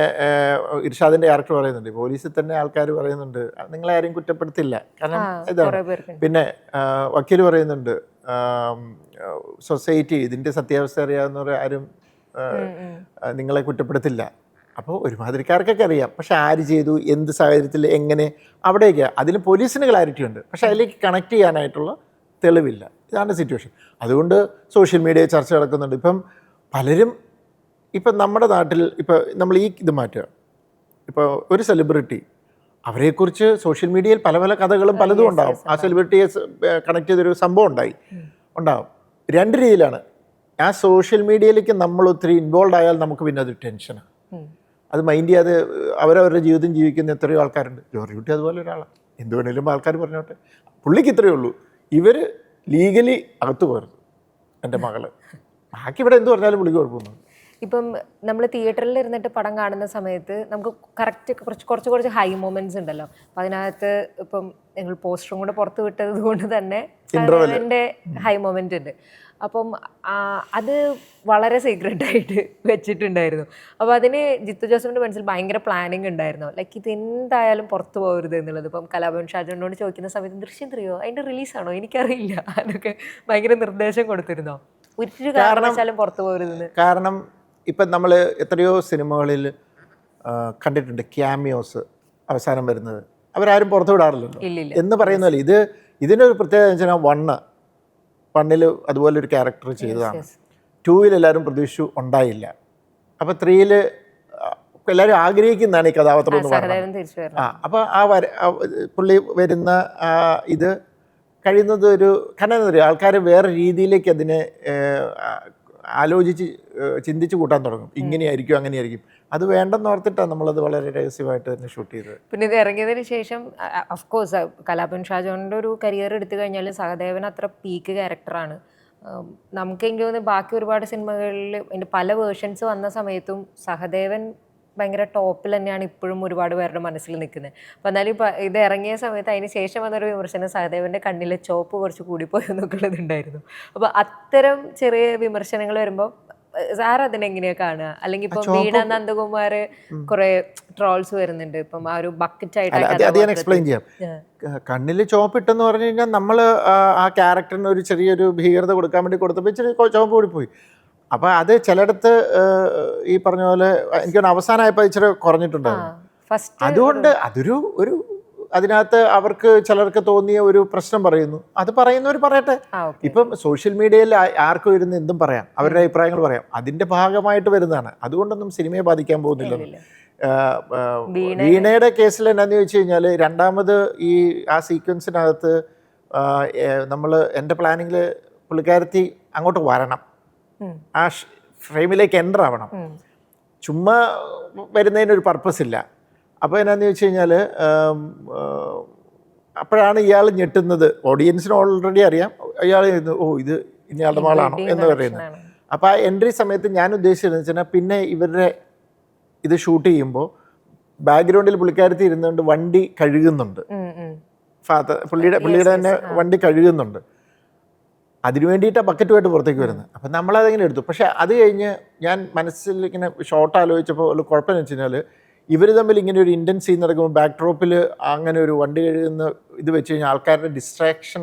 ഇർഷാദിൻ്റെ ക്യാരക്ടർ പറയുന്നുണ്ട്, പോലീസിൽ തന്നെ ആൾക്കാർ പറയുന്നുണ്ട് നിങ്ങളെ ആരെയും കുറ്റപ്പെടുത്തില്ല, കാരണം ഇതാണ്. പിന്നെ വക്കീൽ പറയുന്നുണ്ട് സൊസൈറ്റി ഇതിൻ്റെ സത്യാവസ്ഥ അറിയാവുന്നവർ ആരും നിങ്ങളെ കുറ്റപ്പെടുത്തില്ല. അപ്പോൾ ഒരുമാതിരിക്കാർക്കൊക്കെ അറിയാം, പക്ഷെ ആര് ചെയ്തു, എന്ത് സാഹചര്യത്തിൽ, എങ്ങനെ, അവിടെയൊക്കെ അതിന് പോലീസിന് ക്ലാരിറ്റി ഉണ്ട്, പക്ഷെ അതിലേക്ക് കണക്ട് ചെയ്യാനായിട്ടുള്ള തെളിവില്ല. ഇതാണ് സിറ്റുവേഷൻ. അതുകൊണ്ട് സോഷ്യൽ മീഡിയ ചർച്ച നടക്കുന്നുണ്ട്. ഇപ്പം പലരും ഇപ്പം നമ്മുടെ നാട്ടിൽ ഇപ്പോൾ നമ്മൾ ഈ ഇത് മാറ്റുക, ഇപ്പോൾ ഒരു സെലിബ്രിറ്റി, അവരെക്കുറിച്ച് സോഷ്യൽ മീഡിയയിൽ പല പല കഥകളും പലതും ഉണ്ടാവും. ആ സെലിബ്രിറ്റിയെ കണക്ട് ചെയ്തൊരു സംഭവം ഉണ്ടാവും. രണ്ട് രീതിയിലാണ്. ആ സോഷ്യൽ മീഡിയയിലേക്ക് നമ്മൾ ഒത്തിരി ഇൻവോൾവ് ആയാൽ നമുക്ക് പിന്നെ അത് ടെൻഷനാണ്. അത് മൈൻഡ് ചെയ്യാതെ അവരവരുടെ ജീവിതം ജീവിക്കുന്ന എത്രയോ ആൾക്കാരുണ്ട്. ജോർജ് കുട്ടി അതുപോലെ ഒരാളാണ്. എന്ത് വേണേലും ആൾക്കാർ പറഞ്ഞോട്ടെ, പുള്ളിക്ക് ഇത്രയേ ഉള്ളൂ, ഇവർ ലീഗലി അകത്ത് പോരുന്നു എൻ്റെ മകള്, ബാക്കി ഇവിടെ എന്ത് പറഞ്ഞാലും പുള്ളിക്ക് കുഴപ്പമൊന്നും. ഇപ്പം നമ്മൾ തിയേറ്ററിൽ ഇരുന്നിട്ട് പടം കാണുന്ന സമയത്ത് നമുക്ക് കറക്റ്റ് കുറച്ച് ഹൈ മൊമെന്റ്സ് ഉണ്ടല്ലോ. അപ്പം അതിനകത്ത് ഇപ്പം ഞങ്ങൾ പോസ്റ്ററും കൂടെ പുറത്ത് വിട്ടത് കൊണ്ട് തന്നെ എൻ്റെ ഹൈ മൊമെന്റ് ഉണ്ട്. അപ്പം അത് വളരെ സീക്രട്ടായിട്ട് വെച്ചിട്ടുണ്ടായിരുന്നു. അപ്പോൾ അതിന് ജിത്തു ജോസഫിൻ്റെ മനസ്സിൽ ഭയങ്കര പ്ലാനിങ് ഉണ്ടായിരുന്നു, ലൈക്ക് ഇത് എന്തായാലും പുറത്തു പോകരുത് എന്നുള്ളത്. ഇപ്പം കലാഭവൻ ഷാജോനോട് ചോദിക്കുന്ന സമയത്ത് ദൃശ്യം 3 അതിൻ്റെ റിലീസാണോ എനിക്കറിയില്ല, അതൊക്കെ ഭയങ്കര നിർദ്ദേശം കൊടുത്തിരുന്നോ, ഒരു കാരണവശാലും പുറത്തു പോകരുതെന്ന്. കാരണം ഇപ്പം നമ്മൾ എത്രയോ സിനിമകളിൽ കണ്ടിട്ടുണ്ട് ക്യാമിയോസ് അവസാനം വരുന്നത്, അവരാരും പുറത്തു വിടാറില്ലല്ലോ എന്ന് പറയുന്നതല്ലേ. ഇതിനൊരു പ്രത്യേകത വെച്ചാൽ വണ്ണിൽ അതുപോലെ ഒരു ക്യാരക്ടർ ചെയ്തതാണ്. 2 എല്ലാവരും പ്രതീക്ഷിച്ചു, ഉണ്ടായില്ല. അപ്പോൾ 3 എല്ലാവരും ആഗ്രഹിക്കുന്നതാണ് ഈ കഥാപാത്രം എന്ന് പറയുന്നത്. അപ്പോൾ പുള്ളി വരുന്ന ഇത് കഴിയുന്നത് ഒരു കാരണം എന്താ പറയുക, ആൾക്കാർ വേറെ രീതിയിലേക്ക് അതിനെ ആലോചിച്ച് ചിന്തിച്ച് കൂട്ടാൻ തുടങ്ങും. ഇങ്ങനെയായിരിക്കും, അങ്ങനെയായിരിക്കും. അത് വേണ്ടെന്ന് ഓർത്തിട്ടാണ് നമ്മളത് വളരെ രഹസ്യമായിട്ട് തന്നെ ഷൂട്ട് ചെയ്തത്. പിന്നെ ഇത് ഇറങ്ങിയതിന് ശേഷം അഫ്കോഴ്സ് കലാഭവൻ ഷാജോണിൻ്റെ ഒരു കരിയർ എടുത്തു കഴിഞ്ഞാൽ സഹദേവൻ അത്ര പീക്ക് ക്യാരക്ടറാണ്. നമുക്ക് എനിക്ക് തോന്നുന്നു ബാക്കി ഒരുപാട് സിനിമകളിൽ അതിൻ്റെ പല വേർഷൻസ് വന്ന സമയത്തും സഹദേവൻ ഭയങ്കര ടോപ്പിൽ തന്നെയാണ് ഇപ്പോഴും ഒരുപാട് പേരുടെ മനസ്സിൽ നിൽക്കുന്നത്. അപ്പോൾ എന്നാലും ഇത് ഇറങ്ങിയ സമയത്ത് അതിന് ശേഷം വന്നൊരു വിമർശനം സഹദേവൻ്റെ കണ്ണിലെ ചോപ്പ് കുറച്ച് കൂടിപ്പോയി എന്നൊക്കെയുള്ളതുണ്ടായിരുന്നു. അപ്പോൾ അത്തരം ചെറിയ വിമർശനങ്ങൾ വരുമ്പോൾ സാർ അതിനെങ്ങനെയാ കാണുക? അല്ലെങ്കിൽ ഇപ്പം വീണ നന്ദകുമാർ കുറെ ട്രോൾസ് വരുന്നുണ്ട്, ഇപ്പം ആ ഒരു ബക്കറ്റായിട്ട്. അത് ഞാൻ എക്സ്പ്ലെയിൻ ചെയ്യാം. കണ്ണിൽ ചോപ്പിട്ടെന്ന് പറഞ്ഞു കഴിഞ്ഞാൽ നമ്മൾ ആ ക്യാരക്ടറിന് ഒരു ചെറിയൊരു ഭീകരത കൊടുക്കാൻ വേണ്ടി കൊടുത്തപ്പോൾ ഇച്ചിരി ചോപ്പ് കൂടിപ്പോയി. അപ്പോൾ അത് ചിലയിടത്ത് ഈ പറഞ്ഞ പോലെ എനിക്ക് അവസാനമായപ്പോൾ ഇച്ചിരി കുറഞ്ഞിട്ടുണ്ടായിരുന്നു. അതുകൊണ്ട് ഒരു അതിനകത്ത് അവർക്ക് ചിലർക്ക് തോന്നിയ ഒരു പ്രശ്നം പറയുന്നു, അത് പറയുന്നവർ പറയട്ടെ. ഇപ്പം സോഷ്യൽ മീഡിയയിൽ ആർക്കും ഇരുന്ന് എന്തും പറയാം, അവരുടെ അഭിപ്രായങ്ങൾ പറയാം, അതിൻ്റെ ഭാഗമായിട്ട് വരുന്നതാണ്. അതുകൊണ്ടൊന്നും സിനിമയെ ബാധിക്കാൻ പോകുന്നില്ല. വീണയുടെ കേസിൽ എന്നാന്ന് ചോദിച്ചു കഴിഞ്ഞാൽ, രണ്ടാമത് ആ സീക്വൻസിനകത്ത് നമ്മൾ എൻ്റെ പ്ലാനിങ്ങിൽ പുള്ളിക്കാരത്തി അങ്ങോട്ട് വരണം, ആ ഫ്രെയിമിലേക്ക് എൻ്റർ ആവണം. ചുമ്മാ വരുന്നതിനൊരു പർപ്പസ് ഇല്ല. അപ്പോൾ എന്നാന്ന് ചോദിച്ചു കഴിഞ്ഞാൽ അപ്പോഴാണ് ഇയാൾ ഞെട്ടുന്നത്. ഓഡിയൻസിന് ഓൾറെഡി അറിയാം ഇയാൾ ഇത് ഇന്നയാളുടെ മകളാണോ എന്ന് പറയുന്നത്. അപ്പോൾ ആ എൻട്രി സമയത്ത് ഞാൻ ഉദ്ദേശിച്ചതെന്ന് വെച്ചാൽ, പിന്നെ ഇവരുടെ ഇത് ഷൂട്ട് ചെയ്യുമ്പോൾ ബാക്ക്ഗ്രൗണ്ടിൽ പുള്ളിക്കാരത്തി ഇരുന്നുകൊണ്ട് വണ്ടി കഴുകുന്നുണ്ട്, പുള്ളിയുടെ തന്നെ വണ്ടി കഴുകുന്നുണ്ട്. അതിനു വേണ്ടിയിട്ടാണ് ബക്കറ്റുമായിട്ട് പുറത്തേക്ക് വരുന്നത്. അപ്പം നമ്മളതെങ്ങനെ എടുത്തു. പക്ഷേ അത് കഴിഞ്ഞ് ഞാൻ മനസ്സിൽ ഇങ്ങനെ ഷോർട്ട് ആലോചിച്ചപ്പോൾ ഒരു കുഴപ്പമെന്ന് വെച്ച് കഴിഞ്ഞാൽ, ഇവർ തമ്മിൽ ഇങ്ങനെ ഒരു ഇൻറ്റൻസ് സീൻ നടക്കുമ്പോൾ ബാക്ക് ഡ്രോപ്പിൽ അങ്ങനെ ഒരു വണ്ടി കഴുകുന്ന ഇത് വെച്ച് കഴിഞ്ഞാൽ ആൾക്കാരുടെ ഡിസ്ട്രാക്ഷൻ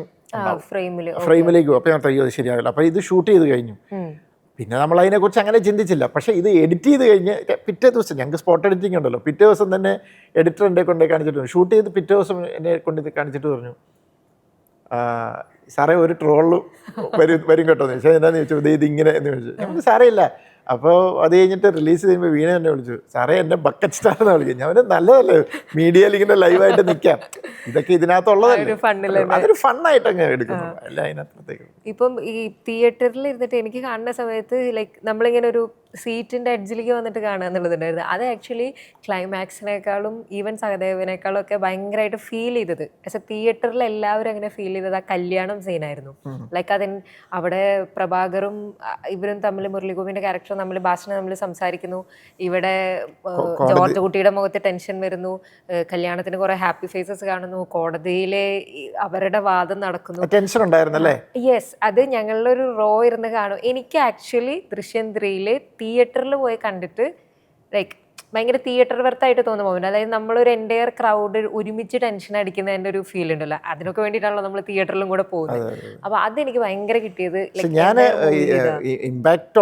ഫ്രെയിമിലേക്ക് പോകും. അപ്പോൾ ഞാൻ തയ്യോ അത് ശരിയാവില്ല. അപ്പോൾ ഇത് ഷൂട്ട് ചെയ്ത് കഴിഞ്ഞു. പിന്നെ നമ്മൾ അതിനെക്കുറിച്ച് അങ്ങനെ ചിന്തിച്ചില്ല. പക്ഷേ ഇത് എഡിറ്റ് ചെയ്ത് കഴിഞ്ഞ് പിറ്റേ ദിവസം ഞങ്ങൾക്ക് സ്പോട്ട് എഡിറ്റിംഗ് ഉണ്ടല്ലോ, പിറ്റേ ദിവസം തന്നെ എഡിറ്റർ എൻ്റെ കൊണ്ടേ കാണിച്ചിട്ട് ഷൂട്ട് ചെയ്ത് പിറ്റേ ദിവസം എന്നെ കൊണ്ട് കാണിച്ചിട്ട് പറഞ്ഞു, സാറേ ഒരു ട്രോള് വരും കേട്ടോ എന്ന് ചോദിച്ചാൽ. എന്താണെന്ന് ചോദിച്ചു, ഇതിങ്ങനെ എന്ന് ചോദിച്ചു. നമുക്ക് സാറേ ഇല്ല. അപ്പോൾ അത് കഴിഞ്ഞിട്ട് റിലീസ് ചെയ്യുമ്പോൾ വീണ എന്നെ വിളിച്ചു, സാറേ എന്നെ ബക്കറ്റ് സ്റ്റാർ എന്ന് വിളിക്കും. ഞാൻ നല്ലതല്ലേ മീഡിയയിൽ ഇങ്ങനെ ലൈവായിട്ട് നിൽക്കാം, ഇതൊക്കെ ഇതിനകത്തുള്ളതല്ലേ, അതൊരു ഫണ്ണായിട്ട് അങ്ങ് എടുക്കുന്നു, അല്ല അതിനകത്തേക്ക്. ഇപ്പം ഈ തിയേറ്ററിൽ ഇരുന്നിട്ട് എനിക്ക് കാണുന്ന സമയത്ത് ലൈക്ക് നമ്മളിങ്ങനെ ഒരു സീറ്റിൻ്റെ എഡ്ജിലേക്ക് വന്നിട്ട് കാണുക എന്നുള്ളതുണ്ടായിരുന്നു. അത് ആക്ച്വലി ക്ലൈമാക്സിനേക്കാളും ഈവൻ സഹദേവനേക്കാളും ഒക്കെ ഭയങ്കരമായിട്ട് ഫീൽ ചെയ്തത് പക്ഷേ തിയേറ്ററിൽ എല്ലാവരും അങ്ങനെ ഫീൽ ചെയ്തത് ആ കല്യാണം സീനായിരുന്നു. ലൈക്ക് അവിടെ പ്രഭാകറും ഇവരും തമ്മിൽ മുരളിഗോപിൻ്റെ ക്യാരക്ടർ നമ്മൾ ഭാഷ നമ്മൾ സംസാരിക്കുന്നു, ഇവിടെ ജോർജ് കുട്ടിയുടെ മുഖത്ത് ടെൻഷൻ വരുന്നു, കല്യാണത്തിന് കുറെ ഹാപ്പി ഫേസസ് കാണുന്നു, കോടതിയിലെ അവരുടെ വാദം നടക്കുന്നു. ടെൻഷൻ ഉണ്ടായിരുന്നല്ലേ? യെസ്, അത് ഞങ്ങളുടെ ഒരു റോ ഇരുന്ന് കാണും. എനിക്ക് ആക്ച്വലി ദൃശ്യം 3 തിയേറ്ററിൽ പോയി കണ്ടിട്ട് ലൈക്ക് ഭയങ്കര തിയേറ്റർ വർത്തായിട്ട് തോന്നുന്ന മൊമെന്റ്. അതായത് നമ്മളൊരു എൻ്റയർ ക്രൗഡ് ഒരുമിച്ച് ടെൻഷൻ അടിക്കുന്നതിൻ്റെ ഒരു ഫീൽ ഉണ്ടല്ലോ, അതിനൊക്കെ വേണ്ടിയിട്ടാണല്ലോ നമ്മൾ തിയേറ്ററിലും കൂടെ പോകുന്നത്. അപ്പോൾ അതെനിക്ക് ഭയങ്കര കിട്ടിയത്. ഞാൻ ഇമ്പാക്റ്റ്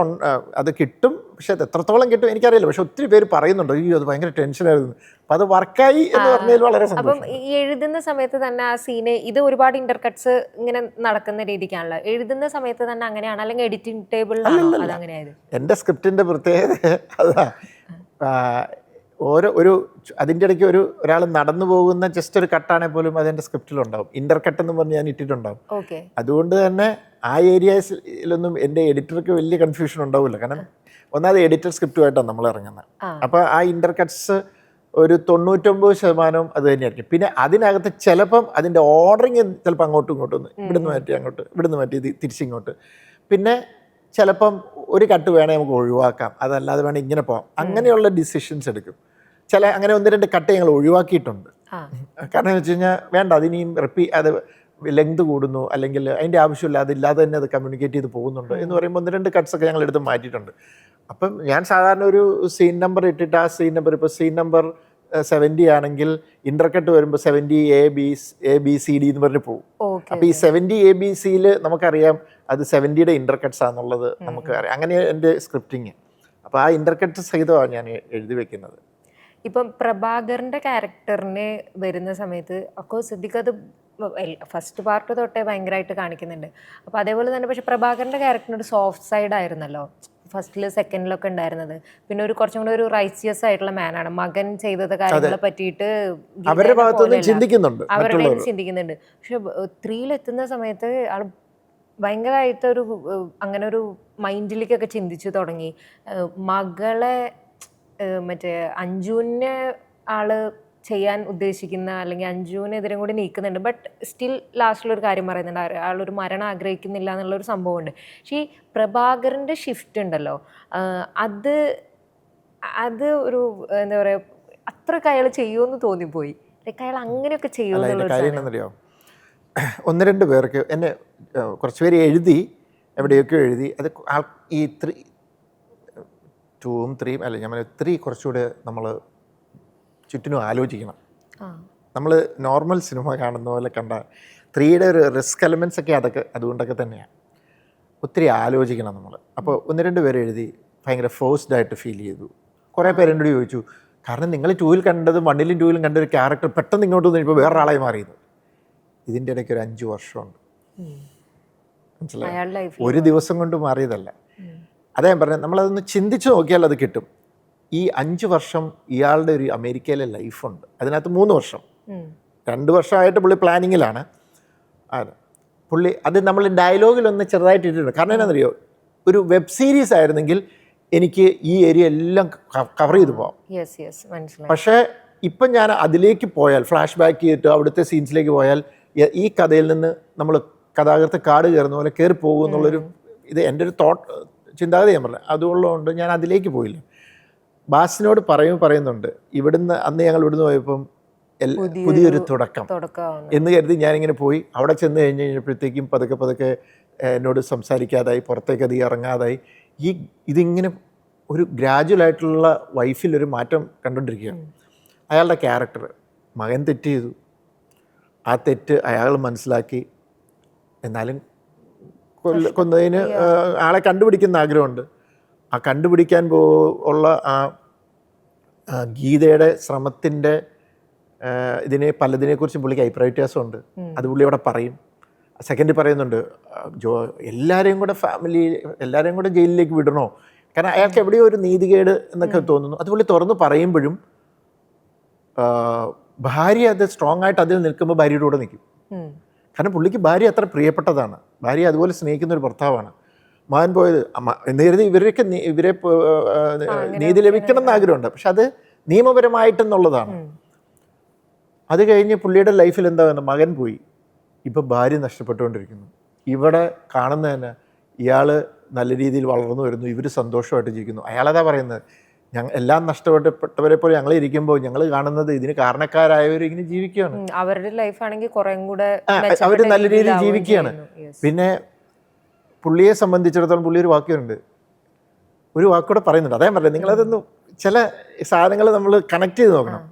അത് കിട്ടും, പക്ഷെ അത് എത്രത്തോളം കിട്ടും എനിക്കറിയില്ല. പക്ഷെ ഒത്തിരി പേര് പറയുന്നുണ്ട് അയ്യോ അത് ഭയങ്കര ടെൻഷനായിരുന്നു. അപ്പം അത് വർക്കായി എന്ന് പറഞ്ഞാൽ വളരെ സന്തോഷം. അപ്പം ഈ എഴുതുന്ന സമയത്ത് തന്നെ ആ സീന്, ഇത് ഒരുപാട് ഇന്റർകട്ട്സ് ഇങ്ങനെ നടക്കുന്ന രീതിക്കാണല്ലോ, എഴുതുന്ന സമയത്ത് തന്നെ അങ്ങനെയാണ് അല്ലെങ്കിൽ എഡിറ്റിംഗ് ടേബിളിലാണോ അത് അങ്ങനെയായത്? എൻ്റെ സ്ക്രിപ്റ്റിൻ്റെ പ്രത്യേകത അതാ, ഒരു അതിൻ്റെ ഇടയ്ക്ക് ഒരാൾ നടന്നു പോകുന്ന ജസ്റ്റ് ഒരു കട്ടാണെങ്കിൽ പോലും അതെൻ്റെ സ്ക്രിപ്റ്റിലുണ്ടാവും. ഇൻ്റർ കട്ട് എന്ന് പറഞ്ഞ് ഞാൻ ഇട്ടിട്ടുണ്ടാവും. അതുകൊണ്ട് തന്നെ ആ ഏരിയാസിലൊന്നും എൻ്റെ എഡിറ്റർക്ക് വലിയ കൺഫ്യൂഷൻ ഉണ്ടാവില്ല. കാരണം ഒന്നാമത് എഡിറ്റർ സ്ക്രിപ്റ്റുമായിട്ടാണ് നമ്മൾ ഇറങ്ങുന്നത്. അപ്പോൾ ആ ഇൻ്റർ കട്ട്സ് ഒരു 99% അത് തന്നെയായിരിക്കും. പിന്നെ അതിനകത്ത് ചിലപ്പം അതിൻ്റെ ഓർഡറിങ് ചിലപ്പോൾ അങ്ങോട്ടും ഇങ്ങോട്ടും ഇവിടുന്ന് മാറ്റി അങ്ങോട്ട്, ഇവിടുന്ന് മാറ്റി തിരിച്ചിങ്ങോട്ട്, പിന്നെ ചിലപ്പം ഒരു കട്ട് വേണേൽ നമുക്ക് ഒഴിവാക്കാം, അതല്ലാതെ വേണേൽ ഇങ്ങനെ പോകാം, അങ്ങനെയുള്ള ഡിസിഷൻസ് എടുക്കും. അങ്ങനെ 1-2 കട്ട് ഞങ്ങൾ ഒഴിവാക്കിയിട്ടുണ്ട്. കാരണം എന്ന് വെച്ച് കഴിഞ്ഞാൽ വേണ്ട, അതിനിയും അത് ലെങ്ത് കൂടുന്നു, അല്ലെങ്കിൽ അതിൻ്റെ ആവശ്യമില്ല, അതില്ലാതെ തന്നെ അത് കമ്മ്യൂണിക്കേറ്റ് ചെയ്ത് പോകുന്നുണ്ട് എന്ന് പറയുമ്പോൾ 1-2 കട്ട്സൊക്കെ ഞങ്ങൾ എടുത്ത് മാറ്റിയിട്ടുണ്ട്. അപ്പം ഞാൻ സാധാരണ ഒരു സീൻ നമ്പർ ഇട്ടിട്ട് ആ സീൻ നമ്പർ, ഇപ്പോൾ സീൻ നമ്പർ 70 ആണെങ്കിൽ ഇൻ്റർകട്ട് വരുമ്പോൾ 70 ABCD എന്ന് പറഞ്ഞ് പോകും. അപ്പോൾ ഈ 70 ABCയിൽ നമുക്കറിയാം അത് 70യുടെ ഇൻ്റർകട്ട്സ് ആണെന്നുള്ളത് നമുക്ക് അറിയാം. അങ്ങനെ എൻ്റെ സ്ക്രിപ്റ്റിങ്. അപ്പോൾ ആ ഇൻ്റർകട്ട് സഹിതമാണ് ഞാൻ എഴുതി വെക്കുന്നത്. ഇപ്പം പ്രഭാകറിൻ്റെ ക്യാരക്ടറിന് വരുന്ന സമയത്ത് അഫ്കോഴ്സ് സിദ്ദിഖ് അത് ഫസ്റ്റ് പാർട്ട് തൊട്ടേ ഭയങ്കരമായിട്ട് കാണിക്കുന്നുണ്ട്. അപ്പോൾ അതേപോലെ തന്നെ പക്ഷെ പ്രഭാകറിൻ്റെ ക്യാരക്ടറിന് ഒരു സോഫ്റ്റ് സൈഡ് ആയിരുന്നല്ലോ ഫസ്റ്റില് സെക്കൻഡിലൊക്കെ ഉണ്ടായിരുന്നത്. പിന്നെ ഒരു കുറച്ചും കൂടെ ഒരു റൈസിയസ് ആയിട്ടുള്ള മാനാണ്. മകൻ ചെയ്തത് കാര്യങ്ങളെ പറ്റിയിട്ട് അവരുടെ ഭാഗത്തുനിന്ന് ചിന്തിക്കുന്നുണ്ട്. പക്ഷെ 3-ലെത്തുന്ന സമയത്ത് ആൾ ഭയങ്കരമായിട്ട് അങ്ങനെ ഒരു മൈൻഡിലേക്കൊക്കെ ചിന്തിച്ചു തുടങ്ങി. മകളെ മറ്റേ അഞ്ജുവിനെ ആള് ചെയ്യാൻ ഉദ്ദേശിക്കുന്ന അല്ലെങ്കിൽ അഞ്ജുവിനെതിരെ കൂടി നീക്കുന്നുണ്ട്. ബട്ട് സ്റ്റിൽ ലാസ്റ്റിലൊരു കാര്യം പറയുന്നുണ്ട്, ആളൊരു മരണം ആഗ്രഹിക്കുന്നില്ല എന്നുള്ളൊരു സംഭവമുണ്ട്. പക്ഷേ ഈ പ്രഭാകരൻ്റെ ഷിഫ്റ്റ് ഉണ്ടല്ലോ, അത് ഒരു എന്താ പറയുക, അത്രയൊക്കെ അയാൾ ചെയ്യുമെന്ന് തോന്നിപ്പോയി. അയാൾ അങ്ങനെയൊക്കെ ചെയ്യുമെന്നുള്ളൊരു 1-2 പേർക്ക് എന്നെ കുറച്ച് പേര് എഴുതി, എവിടെയൊക്കെ എഴുതി. അത് ഈ 2ഉം 3ഉം അല്ല, ഞാൻ 3 കുറച്ചുകൂടെ നമ്മൾ ചുറ്റിനും ആലോചിക്കണം. നമ്മൾ നോർമൽ സിനിമ കാണുന്ന പോലെ കണ്ട 3യുടെ ഒരു റിസ്ക് എലമെൻറ്റ്സ് ഒക്കെ അതുകൊണ്ടൊക്കെ തന്നെയാണ്. ഒത്തിരി ആലോചിക്കണം നമ്മൾ. അപ്പോൾ 1-2 പേര് എഴുതി ഭയങ്കര ഫോഴ്സ്ഡ് ആയിട്ട് ഫീൽ ചെയ്തു. കുറേ പേര് എന്നോട് ചോദിച്ചു, കാരണം നിങ്ങൾ 2ൽ കണ്ടത് 1ലും 2ലും കണ്ട ഒരു ക്യാരക്ടർ പെട്ടെന്ന് ഇങ്ങോട്ട് വന്നിപ്പോൾ വേറൊരാളായി മാറിയത്. ഇതിൻ്റെ ഇടയ്ക്ക് ഒരു 5 വർഷമുണ്ട്. മനസ്സിലായി? ഒരു ദിവസം കൊണ്ട് മാറിയതല്ല. അതേ ഞാൻ പറഞ്ഞത്, നമ്മളതൊന്ന് ചിന്തിച്ച് നോക്കിയാൽ അത് കിട്ടും. ഈ 5 വർഷം ഇയാളുടെ ഒരു അമേരിക്കയിലെ ലൈഫുണ്ട്. അതിനകത്ത് 3 വർഷം, 2 വർഷമായിട്ട് പുള്ളി പ്ലാനിങ്ങിലാണ്. പുള്ളി അത് നമ്മൾ ഡയലോഗിലൊന്ന് ചെറുതായിട്ട് ഇട്ടിട്ടുണ്ട്. കാരണം എന്നാണെന്നറിയോ, ഒരു വെബ് സീരീസ് ആയിരുന്നെങ്കിൽ എനിക്ക് ഈ ഏരിയ എല്ലാം കവർ ചെയ്ത് പോകാം. പക്ഷേ ഇപ്പം ഞാൻ അതിലേക്ക് പോയാൽ, ഫ്ലാഷ് ബാക്ക് ചെയ്തിട്ട് അവിടുത്തെ സീൻസിലേക്ക് പോയാൽ ഈ കഥയിൽ നിന്ന് നമ്മൾ കഥാകൃത്ത് കാട് കയറുന്ന പോലെ കയറി പോകും എന്നുള്ളൊരു ഇത് എൻ്റെ ഒരു ചിന്താഗതി ഞാൻ പറഞ്ഞു. അതുകൊണ്ടുകൊണ്ട് ഞാൻ അതിലേക്ക് പോയില്ല. ബാസിനോട് പറയുന്നുണ്ട്, ഇവിടുന്ന് അന്ന് ഞങ്ങൾ ഇവിടുന്ന് പോയപ്പം പുതിയൊരു തുടക്കം എന്ന് കരുതി ഞാനിങ്ങനെ പോയി. അവിടെ ചെന്ന് കഴിഞ്ഞപ്പോഴത്തേക്കും പതുക്കെ എന്നോട് സംസാരിക്കാതായി, പുറത്തേക്ക് അധികം ഇറങ്ങാതായി. ഇതിങ്ങനെ ഒരു ഗ്രാജുവലായിട്ടുള്ള വൈഫിലൊരു മാറ്റം കണ്ടുകൊണ്ടിരിക്കുകയാണ്. അയാളുടെ ക്യാരക്ടർ, മകൻ തെറ്റ് ചെയ്തു, ആ തെറ്റ് അയാൾ മനസ്സിലാക്കി, എന്നാലും കൊന്നതിന് ആളെ കണ്ടുപിടിക്കുന്ന ആഗ്രഹമുണ്ട്. ആ കണ്ടുപിടിക്കാൻ ഉള്ള ആ ഗീതയുടെ ശ്രമത്തിൻ്റെ പലതിനെക്കുറിച്ചും പുള്ളിക്ക് അഭിപ്രായ വ്യത്യാസമുണ്ട്. അത് പുള്ളി അവിടെ പറയും. സെക്കൻഡിൽ പറയുന്നുണ്ട്, എല്ലാവരെയും കൂടെ ജയിലിലേക്ക് വിടണോ? കാരണം അയാൾക്ക് എവിടെയോ ഒരു നീതികേട് എന്നൊക്കെ തോന്നുന്നു. അത് പുള്ളി തുറന്ന് പറയുമ്പോഴും ഭാര്യ അത് സ്ട്രോങ് ആയിട്ട് അതിൽ നിൽക്കുമ്പോൾ ഭാര്യയുടെ കൂടെ നിൽക്കും. കാരണം പുള്ളിക്ക് ഭാര്യ അത്ര പ്രിയപ്പെട്ടതാണ്. ഭാര്യ അതുപോലെ സ്നേഹിക്കുന്ന ഒരു ഭർത്താവാണ്. മകൻ പോയത് എന്ന് കരുതി ഇവരെ നീതി ലഭിക്കണം എന്ന് ആഗ്രഹമുണ്ട്. പക്ഷെ അത് നിയമപരമായിട്ടെന്നുള്ളതാണ്. അത് കഴിഞ്ഞ് പുള്ളിയുടെ ലൈഫിൽ എന്താ പറയുന്നത്, മകൻ പോയി, ഇപ്പം ഭാര്യ നഷ്ടപ്പെട്ടുകൊണ്ടിരിക്കുന്നു. ഇവിടെ കാണുന്ന തന്നെ ഇയാൾ നല്ല രീതിയിൽ വളർന്നു വരുന്നു, ഇവർ സന്തോഷമായിട്ട് ജീവിക്കുന്നു. അയാളതാ പറയുന്നത്, എല്ലാം നഷ്ടപ്പെട്ടവരെ പോലെ ഞങ്ങൾ ഇരിക്കുമ്പോൾ ഞങ്ങൾ കാണുന്നത് ഇതിന് കാരണക്കാരായവർ ഇങ്ങനെ ജീവിക്കുകയാണ്, അവരുടെ ലൈഫ് ആണെങ്കിൽ കുറേ കൂടെ അവർ നല്ല രീതിയിൽ ജീവിക്കുകയാണ്. പിന്നെ പുള്ളിയെ സംബന്ധിച്ചിടത്തോളം പുള്ളി ഒരു വാക്കുണ്ട്, ഒരു വാക്കൂടെ പറയുന്നുണ്ട്, അതേ പറഞ്ഞത് നിങ്ങളതൊന്നും ചില സാധനങ്ങൾ നമ്മൾ കണക്ട് ചെയ്ത് നോക്കണം.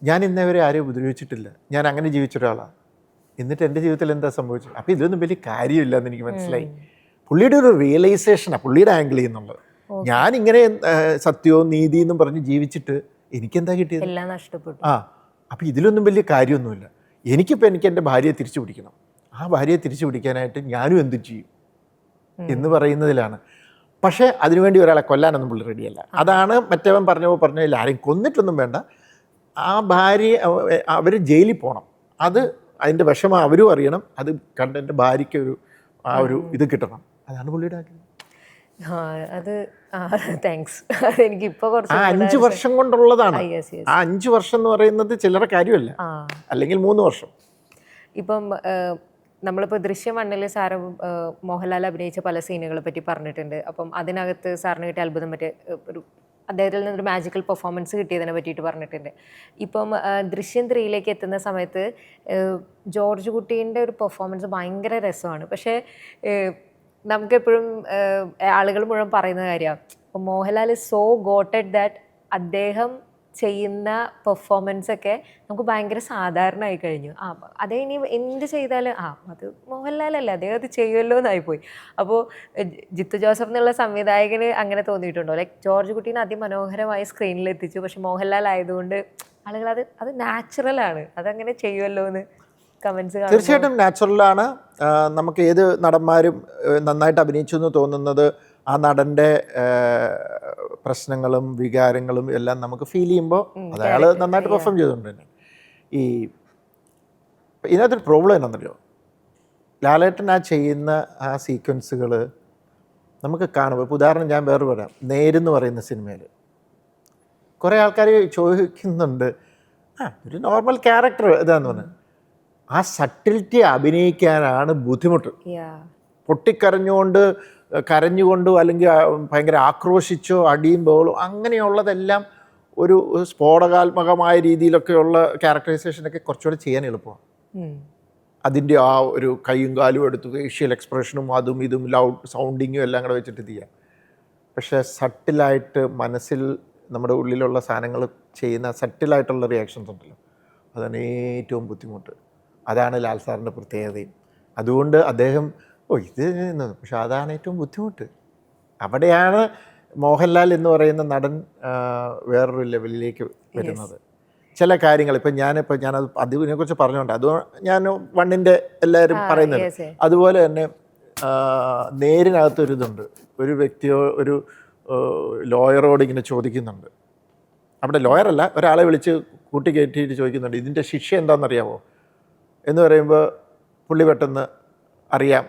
ഞാൻ ഇന്നേവരെ ആരെയും ഉപദ്രവിച്ചിട്ടില്ല, ഞാൻ അങ്ങനെ ജീവിച്ച ഒരാളാണ്, എന്നിട്ട് എൻ്റെ ജീവിതത്തിൽ എന്താ സംഭവിച്ചത്? അപ്പോൾ ഇതിലൊന്നും വലിയ കാര്യമില്ല എന്ന് എനിക്ക് മനസ്സിലായി. പുള്ളിയുടെ ഒരു റിയലൈസേഷനാണ് പുള്ളിയുടെ ആംഗിളിൽ നിന്നുള്ളത്. ഞാനിങ്ങനെ സത്യവും നീതി എന്നും പറഞ്ഞ് ജീവിച്ചിട്ട് എനിക്കെന്താ കിട്ടിയത്? എല്ലാം നഷ്ടപ്പെട്ടു. അപ്പോൾ ഇതിലൊന്നും വലിയ കാര്യമൊന്നുമില്ല. എനിക്കിപ്പോൾ എനിക്ക് എൻ്റെ ഭാര്യയെ തിരിച്ചു പിടിക്കണം, ആ ഭാര്യയെ തിരിച്ചു പിടിക്കാനായിട്ട് ഞാനും എന്തും ചെയ്യും എന്ന് പറയുന്നതിലാണ്. പക്ഷേ അതിനുവേണ്ടി ഒരാളെ കൊല്ലാനൊന്നും പുള്ളി റെഡിയല്ല. അതാണ് മറ്റവൻ പറഞ്ഞതിൽ ആരെയും കൊന്നിട്ടൊന്നും വേണ്ട, ആ ഭാര്യ അവർ ജയിലിൽ പോകണം, അതിൻ്റെ വിഷമം അവരും അറിയണം, അത് കണ്ട് എൻ്റെ ഭാര്യയ്ക്ക് ഒരു ഇത് കിട്ടണം, അതാണ് പുള്ളിയുടെ ആഗ്രഹം. അത് താങ്ക്സ്. അതെനിക്ക് ഇപ്പോൾ കുറച്ച് 5 വർഷം കൊണ്ടുള്ളതാണ്. ആ 5 വർഷം എന്ന് പറയുന്നത് ചില്ലറ കാര്യമല്ല, അല്ലെങ്കിൽ 3 വർഷം. ഇപ്പം നമ്മളിപ്പോൾ ദൃശ്യം 1 സാറ് മോഹൻലാൽ അഭിനയിച്ച പല സീനുകളെ പറ്റി പറഞ്ഞിട്ടുണ്ട്. അപ്പം അതിനകത്ത് സാറിന് കിട്ടിയ അത്ഭുതം പറ്റിയ ഒരു അദ്ദേഹത്തിൽ നിന്നൊരു മാജിക്കൽ പെർഫോമൻസ് കിട്ടിയതിനെ പറ്റിയിട്ട് പറഞ്ഞിട്ടുണ്ട്. ഇപ്പം ദൃശ്യം 3 എത്തുന്ന സമയത്ത് ജോർജ് കുട്ടീൻ്റെ ഒരു പെർഫോമൻസ് ഭയങ്കര രസമാണ്. പക്ഷേ നമുക്കെപ്പോഴും ആളുകൾ മുഴുവൻ പറയുന്ന കാര്യമാണ്, അപ്പം മോഹൻലാൽ സോ ഗോട്ടഡ് ദാറ്റ് അദ്ദേഹം ചെയ്യുന്ന പെർഫോമൻസൊക്കെ നമുക്ക് ഭയങ്കര സാധാരണയായി കഴിഞ്ഞു. അതേ ഇനി എന്ത് ചെയ്താലും അത് മോഹൻലാലല്ലേ, അദ്ദേഹം അത് ചെയ്യുമല്ലോ എന്നായിപ്പോയി. അപ്പോൾ ജിത്തു ജോസഫ് എന്നുള്ള സംവിധായകന് അങ്ങനെ തോന്നിയിട്ടുണ്ടോ? ലൈക്ക് ജോർജ് കുട്ടീനെ അതിമനോഹരമായി സ്ക്രീനിൽ എത്തിച്ചു, പക്ഷെ മോഹൻലാൽ ആയതുകൊണ്ട് ആളുകൾ അത് നാച്ചുറലാണ്, അതങ്ങനെ ചെയ്യുമല്ലോ എന്ന് കമൻസ്. തീർച്ചയായിട്ടും നാച്ചുറലാണ്. നമുക്ക് ഏത് നടന്മാരും നന്നായിട്ട് അഭിനയിച്ചു എന്ന് തോന്നുന്നത് ആ നടൻ്റെ പ്രശ്നങ്ങളും വികാരങ്ങളും എല്ലാം നമുക്ക് ഫീൽ ചെയ്യുമ്പോൾ അത് അയാൾ നന്നായിട്ട് പെർഫോം ചെയ്തുകൊണ്ട് തന്നെ. ഇതിനകത്തൊരു പ്രോബ്ലം എന്നാണെന്നറിയോ, ലാലേട്ടൻ ചെയ്യുന്ന ആ സീക്വൻസുകൾ നമുക്ക് കാണുമ്പോൾ, ഇപ്പോൾ ഉദാഹരണം ഞാൻ വേറെ പറയാം, നേരെന്ന് പറയുന്ന സിനിമയിൽ കുറേ ആൾക്കാർ ചോദിക്കുന്നുണ്ട്, ഒരു നോർമൽ ക്യാരക്ടർ ഇതാന്ന് പറഞ്ഞാൽ, ആ സട്ടിലിറ്റി അഭിനയിക്കാനാണ് ബുദ്ധിമുട്ട്. കരഞ്ഞുകൊണ്ടോ അല്ലെങ്കിൽ ഭയങ്കര ആക്രോശിച്ചോ അടിയും ബഹളോ അങ്ങനെയുള്ളതെല്ലാം ഒരു സ്ഫോടകാത്മകമായ രീതിയിലൊക്കെയുള്ള ക്യാരക്ടറൈസേഷനൊക്കെ കുറച്ചുകൂടെ ചെയ്യാൻ എളുപ്പമാണ്. അതിൻ്റെ ആ ഒരു കൈയും കാലും എടുത്ത് ഫേഷ്യൽ എക്സ്പ്രഷനും അതും ഇതും ലൗഡ് സൗണ്ടിങ്ങും എല്ലാം കൂടെ വെച്ചിട്ട് ചെയ്യാം. പക്ഷേ സട്ടിലായിട്ട് മനസ്സിൽ നമ്മുടെ ഉള്ളിലുള്ള സാധനങ്ങൾ ചെയ്യുന്ന സട്ടിലായിട്ടുള്ള റിയാക്ഷൻസ് ഉണ്ടല്ലോ, അതാണ് ഏറ്റവും ബുദ്ധിമുട്ട്. അതാണ് ലാൽ സാറിൻ്റെ പ്രത്യേകതയും. അതുകൊണ്ട് അദ്ദേഹം പക്ഷെ അതാണ് ഏറ്റവും ബുദ്ധിമുട്ട്. അവിടെയാണ് മോഹൻലാൽ എന്ന് പറയുന്ന നടൻ വേറൊരു ലെവലിലേക്ക് വരുന്നത്. ചില കാര്യങ്ങൾ ഇപ്പം ഞാനത് അതിനെക്കുറിച്ച് പറഞ്ഞുകൊണ്ട് അത് ഞാൻ 1 എല്ലാവരും പറയുന്നത്. അതുപോലെ തന്നെ നേരിനകത്തൊരിതുണ്ട്, ഒരു വ്യക്തിയോ ഒരു ലോയറോട് ഇങ്ങനെ ചോദിക്കുന്നുണ്ട്, അവിടെ ലോയറല്ല, ഒരാളെ വിളിച്ച് കൂട്ടിക്കയറ്റിയിട്ട് ചോദിക്കുന്നുണ്ട്, ഇതിൻ്റെ ശിക്ഷ എന്താണെന്നറിയാമോ എന്ന് പറയുമ്പോൾ പുള്ളി പെട്ടെന്ന് അറിയാം,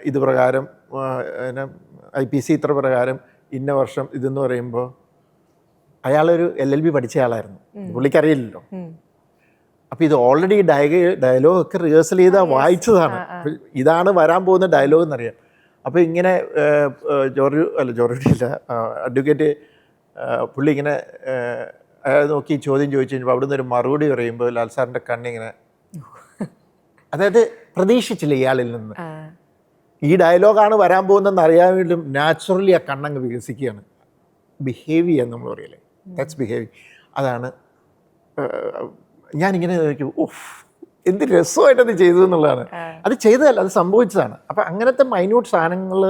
ഇത് പ്രകാരം IPC ഇത്ര പ്രകാരം ഇന്ന വർഷം ഇതെന്ന് പറയുമ്പോൾ അയാളൊരു LLB പഠിച്ച ആളായിരുന്നു, പുള്ളിക്കറിയില്ലല്ലോ. അപ്പോൾ ഇത് ഓൾറെഡി ഡയലോഗ് ഒക്കെ റിഹേഴ്സൽ ചെയ്താൽ വായിച്ചതാണ്, ഇതാണ് വരാൻ പോകുന്ന ഡയലോഗ് എന്നറിയാം. അപ്പോൾ ഇങ്ങനെ ജോർജില്ല അഡ്വക്കേറ്റ് പുള്ളി ഇങ്ങനെ നോക്കി ചോദ്യം ചോദിച്ചു കഴിഞ്ഞപ്പോൾ അവിടുന്ന് ഒരു മറുപടി പറയുമ്പോൾ ലാൽ സാറിൻ്റെ കണ്ണിങ്ങനെ, അതായത് പ്രതീക്ഷിച്ചില്ല ഇയാളിൽ നിന്ന് ഈ ഡയലോഗാണ് വരാൻ പോകുന്നതെന്ന് അറിയാൻ വേണ്ടിയും നാച്ചുറലി ആ കണ്ണങ്ങ് വികസിക്കുകയാണ്. ബിഹേവ് ചെയ്യാൻ നമ്മൾ പറയില്ലേ, ദാറ്റ്സ് ബിഹേവിങ്. അതാണ് ഞാനിങ്ങനെ നോക്കും, എന്ത് രസമായിട്ടത് ചെയ്തു എന്നുള്ളതാണ്. അത് ചെയ്തതല്ല, അത് സംഭവിച്ചതാണ്. അപ്പം അങ്ങനത്തെ മൈന്യൂട്ട് സാധനങ്ങൾ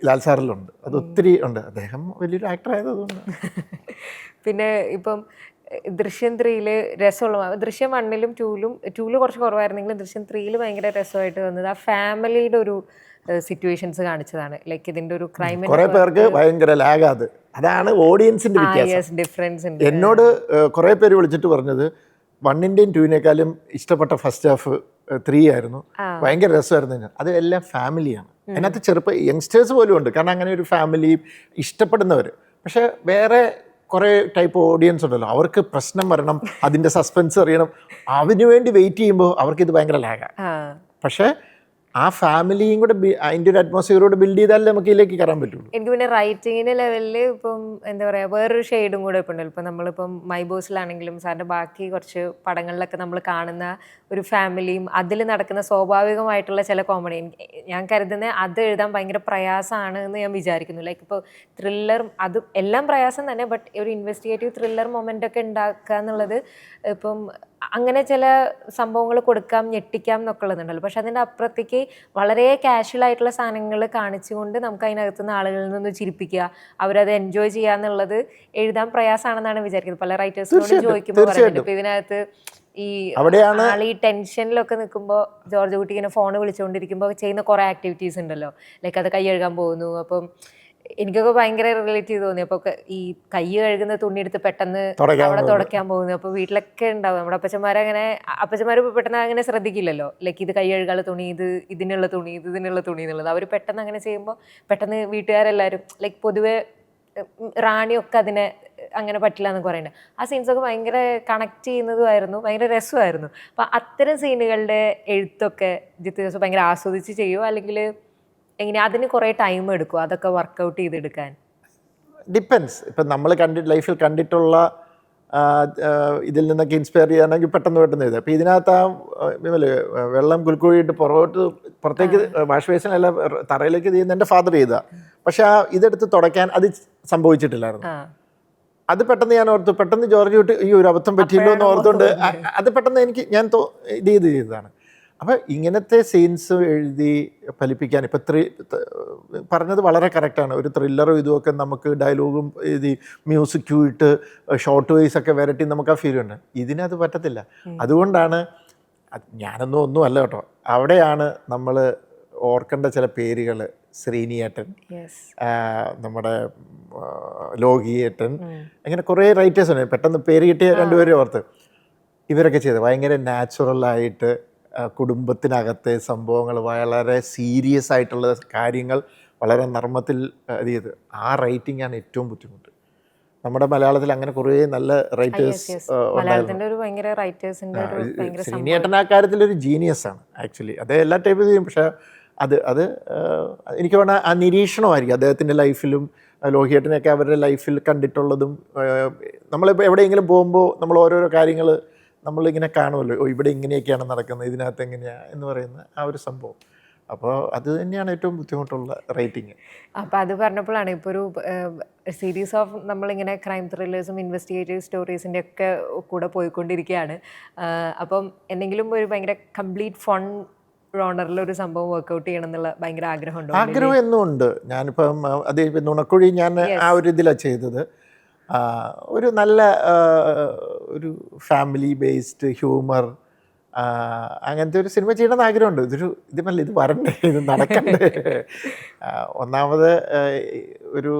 ലാൽ സാറിലുണ്ട്, അത് ഒത്തിരി ഉണ്ട്. അദ്ദേഹം വലിയൊരു ആക്ടർ ആയതുകൊണ്ട്. പിന്നെ ഇപ്പം ദൃശ്യം 3 രസമുള്ള, ദൃശ്യം 1 2 കുറച്ച് കുറവായിരുന്നെങ്കിലും ദൃശ്യം 3 ഭയങ്കര രസമായിട്ട് വന്നത് ആ ഫാമിലിയുടെ ഒരു സിറ്റുവേഷൻസ് കാണിച്ചതാണ്. ലൈക്ക് ഇതിൻ്റെ ഒരു ക്രൈം കുറേ പേർക്ക് ഭയങ്കര ലാഗാത്, അതാണ് ഓഡിയൻസിൻ്റെ വ്യത്യാസം. ഡിഫറൻസ് ഉണ്ട്. എന്നോട് കുറേ പേര് വിളിച്ചിട്ട് പറഞ്ഞത് 1-ൻ്റെയും 2-നേക്കാളും ഇഷ്ടപ്പെട്ട ഫസ്റ്റ് ഹാഫ് 3 ആയിരുന്നു, ഭയങ്കര രസമായിരുന്നു. അത് എല്ലാം ഫാമിലിയാണ്, അതിനകത്ത് യങ്സ്റ്റേഴ്സ് പോലും ഉണ്ട്. കാരണം അങ്ങനെ ഒരു ഫാമിലി ഇഷ്ടപ്പെടുന്നവർ. പക്ഷേ വേറെ കുറേ ടൈപ്പ് ഓഡിയൻസ് ഉണ്ടല്ലോ, അവർക്ക് പ്രശ്നം വരണം, അതിൻ്റെ സസ്പെൻസ് അറിയണം, അതിനു വേണ്ടി വെയിറ്റ് ചെയ്യുമ്പോൾ അവർക്കിത് ഭയങ്കര ലാഗാണ്. പക്ഷേ ആ ഫാമിലിയും കൂടെ അതിൻ്റെ ഒരു അറ്റ്മോസ്ഫിയറോട് ബിൽഡ് ചെയ്താലേ നമുക്ക് ഇതിലേക്ക് കയറാൻ പറ്റുള്ളൂ. എനിക്ക് പിന്നെ റൈറ്റിങ്ങിൻ്റെ ലെവലിൽ ഇപ്പം എന്താ പറയുക വേറൊരു ഷെയ്ഡും കൂടെ ഇപ്പം ഉണ്ടല്ലോ. ഇപ്പം നമ്മളിപ്പം മൈ ബോസിലാണെങ്കിലും സാറിൻ്റെ ബാക്കി കുറച്ച് പടങ്ങളിലൊക്കെ നമ്മൾ കാണുന്ന ഒരു ഫാമിലിയും അതിൽ നടക്കുന്ന സ്വാഭാവികമായിട്ടുള്ള ചില കോമഡി ഞാൻ കരുതുന്നത് അത് എഴുതാൻ ഭയങ്കര പ്രയാസമാണ് എന്ന് ഞാൻ വിചാരിക്കുന്നു. ലൈക്ക് ഇപ്പോൾ ത്രില്ലർ അത് എല്ലാം പ്രയാസം തന്നെ, ബട്ട് ഒരു ഇൻവെസ്റ്റിഗേറ്റീവ് ത്രില്ലർ മൊമെൻ്റ് ഒക്കെ ഉണ്ടാക്കുക എന്നുള്ളത് ഇപ്പം അങ്ങനെ ചില സംഭവങ്ങൾ കൊടുക്കാം, ഞെട്ടിക്കാം എന്നൊക്കെ ഉള്ളതുണ്ടല്ലോ. പക്ഷെ അതിൻ്റെ അപ്പുറത്തേക്ക് വളരെ കാഷ്വൽ ആയിട്ടുള്ള സാധനങ്ങൾ കാണിച്ചുകൊണ്ട് നമുക്ക് അതിനകത്തുനിന്ന് ആളുകളിൽ നിന്ന് ചിരിപ്പിക്കുക, അവരത് എൻജോയ് ചെയ്യുക എന്നുള്ളത് എഴുതാൻ പ്രയാസമാണെന്നാണ് വിചാരിക്കുന്നത്. പല റൈറ്റേഴ്സിനോട് ചോദിക്കുമ്പോൾ പറയുന്നുണ്ട് ഇപ്പം ഇതിനകത്ത് ഈ ആൾ ഈ ടെൻഷനിലൊക്കെ നിൽക്കുമ്പോൾ ജോർജ് കുട്ടി ഇങ്ങനെ ഫോൺ വിളിച്ചുകൊണ്ടിരിക്കുമ്പോൾ ചെയ്യുന്ന കുറേ ആക്ടിവിറ്റീസ് ഉണ്ടല്ലോ. ലൈക്ക് അത് കൈ കഴുകാൻ പോകുന്നു. അപ്പം എനിക്കൊക്കെ ഭയങ്കര റിലേറ്റ് ചെയ്ത് തോന്നി. അപ്പോൾ ഈ കൈ കഴുകുന്ന തുണി എടുത്ത് പെട്ടെന്ന് അവിടെ തുടയ്ക്കാൻ പോകുന്നു. അപ്പോൾ വീട്ടിലൊക്കെ ഉണ്ടാവും നമ്മുടെ അപ്പച്ചന്മാർ പെട്ടെന്ന് അങ്ങനെ ശ്രദ്ധിക്കില്ലല്ലോ. ലൈക്ക് ഇത് കൈ കഴുകാനുള്ള തുണി, ഇത് ഇതിനുള്ള തുണി, ഇത് ഇതിനുള്ള തുണി എന്നുള്ളത്. അവർ പെട്ടെന്ന് അങ്ങനെ ചെയ്യുമ്പോൾ പെട്ടെന്ന് വീട്ടുകാരെല്ലാവരും ലൈക്ക് പൊതുവെ റാണിയൊക്കെ അതിനെ അങ്ങനെ പറ്റില്ല എന്നൊക്കെ പറയുന്നുണ്ട്. ആ സീൻസൊക്കെ ഭയങ്കര കണക്ട് ചെയ്യുന്നതുമായിരുന്നു, ഭയങ്കര രസമായിരുന്നു. അപ്പം അത്തരം സീനുകളുടെ എഴുത്തൊക്കെ ജിത്തു ജോസഫ് ഭയങ്കര ആസ്വദിച്ച് ചെയ്യുമോ, അല്ലെങ്കിൽ എങ്ങനെ അതിന് കുറേ ടൈം എടുക്കും അതൊക്കെ വർക്കൗട്ട് ചെയ്തെടുക്കാൻ? ഡിപ്പെൻസ്. ഇപ്പം നമ്മൾ ലൈഫിൽ കണ്ടിട്ടുള്ള ഇതിൽ നിന്നൊക്കെ ഇൻസ്പയർ ചെയ്യാണെങ്കിൽ പെട്ടെന്ന് എഴുതാം. അപ്പോൾ ഇതിനകത്ത് വെള്ളം കുൽക്കുഴിയിട്ട് പുറത്തേക്ക് വാഷ് ബേസിനല്ല തറയിലേക്ക് ചെയ്യുന്ന എൻ്റെ ഫാദർ ചെയ്താ. പക്ഷെ ഇതെടുത്ത് തുടയ്ക്കാൻ അത് സംഭവിച്ചിട്ടില്ലായിരുന്നു. അത് പെട്ടെന്ന് ഞാൻ ഓർത്തു, പെട്ടെന്ന് ജോർജ് കുട്ടി ഈ ഒരു അബദ്ധം പറ്റിയല്ലോ എന്ന് ഓർത്തുകൊണ്ട് അത് പെട്ടെന്ന് എനിക്ക് ഞാൻ ഇത് ചെയ്തതാണ്. അപ്പോൾ ഇങ്ങനത്തെ സീൻസ് എഴുതി ഫലിപ്പിക്കാൻ ഇപ്പം പറഞ്ഞത് വളരെ കറക്റ്റാണ്. ഒരു ത്രില്ലറും ഇതുമൊക്കെ നമുക്ക് ഡയലോഗും എഴുതി മ്യൂസിക്കും ഇട്ട് ഷോർട്ട് വൈസ് ഒക്കെ വരട്ടി നമുക്ക് ആ ഫീൽ ഉണ്ട്. ഇതിനത് പറ്റത്തില്ല. അതുകൊണ്ടാണ് ഒന്നും അല്ല കേട്ടോ, അവിടെയാണ് നമ്മൾ ഓർക്കേണ്ട ചില പേരുകൾ. ശ്രീനിയേട്ടൻ, നമ്മുടെ ലോകിയേട്ടൻ, അങ്ങനെ കുറേ റൈറ്റേഴ്സ് ഉണ്ട്. പെട്ടെന്ന് പേര് കിട്ടിയ രണ്ടുപേരും ഓർത്ത് ഇവരൊക്കെ ചെയ്ത് ഭയങ്കര നാച്ചുറലായിട്ട് കുടുംബത്തിനകത്തെ സംഭവങ്ങൾ, വളരെ സീരിയസ് ആയിട്ടുള്ള കാര്യങ്ങൾ വളരെ നർമ്മത്തിൽ ഇത് ചെയ്ത് ആ റൈറ്റിംഗ് ആണ് ഏറ്റവും ബുദ്ധിമുട്ട്. നമ്മുടെ മലയാളത്തിൽ അങ്ങനെ കുറേ നല്ല റൈറ്റേഴ്സ് ശ്രീനിയേട്ടൻ ആ കാര്യത്തിൽ ഒരു ജീനിയസ് ആണ് ആക്ച്വലി. അത് എല്ലാ ടൈപ്പ് ചെയ്യും. പക്ഷേ അത് എനിക്ക് വേണം ആ നിരീക്ഷണമായിരിക്കും അദ്ദേഹത്തിൻ്റെ ലൈഫിലും ലോഹിയേട്ടനൊക്കെ അവരുടെ ലൈഫിൽ കണ്ടിട്ടുള്ളതും. നമ്മളിപ്പോൾ എവിടെയെങ്കിലും പോകുമ്പോൾ നമ്മൾ ഓരോരോ കാര്യങ്ങൾ നമ്മളിങ്ങനെ കാണുമല്ലോ, ഇവിടെ ഇങ്ങനെയൊക്കെയാണ് നടക്കുന്നത്, ഇതിനകത്ത് എങ്ങനെയാണ് എന്ന് പറയുന്ന ആ ഒരു സംഭവം. അപ്പോൾ അത് തന്നെയാണ് ഏറ്റവും ബുദ്ധിമുട്ടുള്ള റൈറ്റിങ്. അപ്പോൾ അത് പറഞ്ഞപ്പോഴാണ് ഇപ്പോൾ ഒരു സീരീസ് ഓഫ് നമ്മളിങ്ങനെ ക്രൈം ത്രില്ലേഴ്സും ഇൻവെസ്റ്റിഗേറ്റീവ് സ്റ്റോറീസിൻ്റെ ഒക്കെ കൂടെ പോയിക്കൊണ്ടിരിക്കുകയാണ്. അപ്പം എന്തെങ്കിലും ഒരു ഭയങ്കര കംപ്ലീറ്റ് ഫൺ റോണറിലൊരു സംഭവം വർക്കൗട്ട് ചെയ്യണം എന്നുള്ള ഭയങ്കര ആഗ്രഹമുണ്ടോ? ആഗ്രഹം എന്നും ഉണ്ട്. ഞാനിപ്പം അത് നുണക്കുഴി ഞാൻ ആ ഒരു ഇതിലാണ് ചെയ്തത്. ഒരു നല്ല ഒരു ഫാമിലി ബേസ്ഡ് ഹ്യൂമർ അങ്ങനത്തെ ഒരു സിനിമ ചെയ്യണമെന്ന് ആഗ്രഹമുണ്ട്. ഇത് വരണ്ടേ, ഇത് നടക്കണ്ടേ. ഒന്നാമത് ഒരു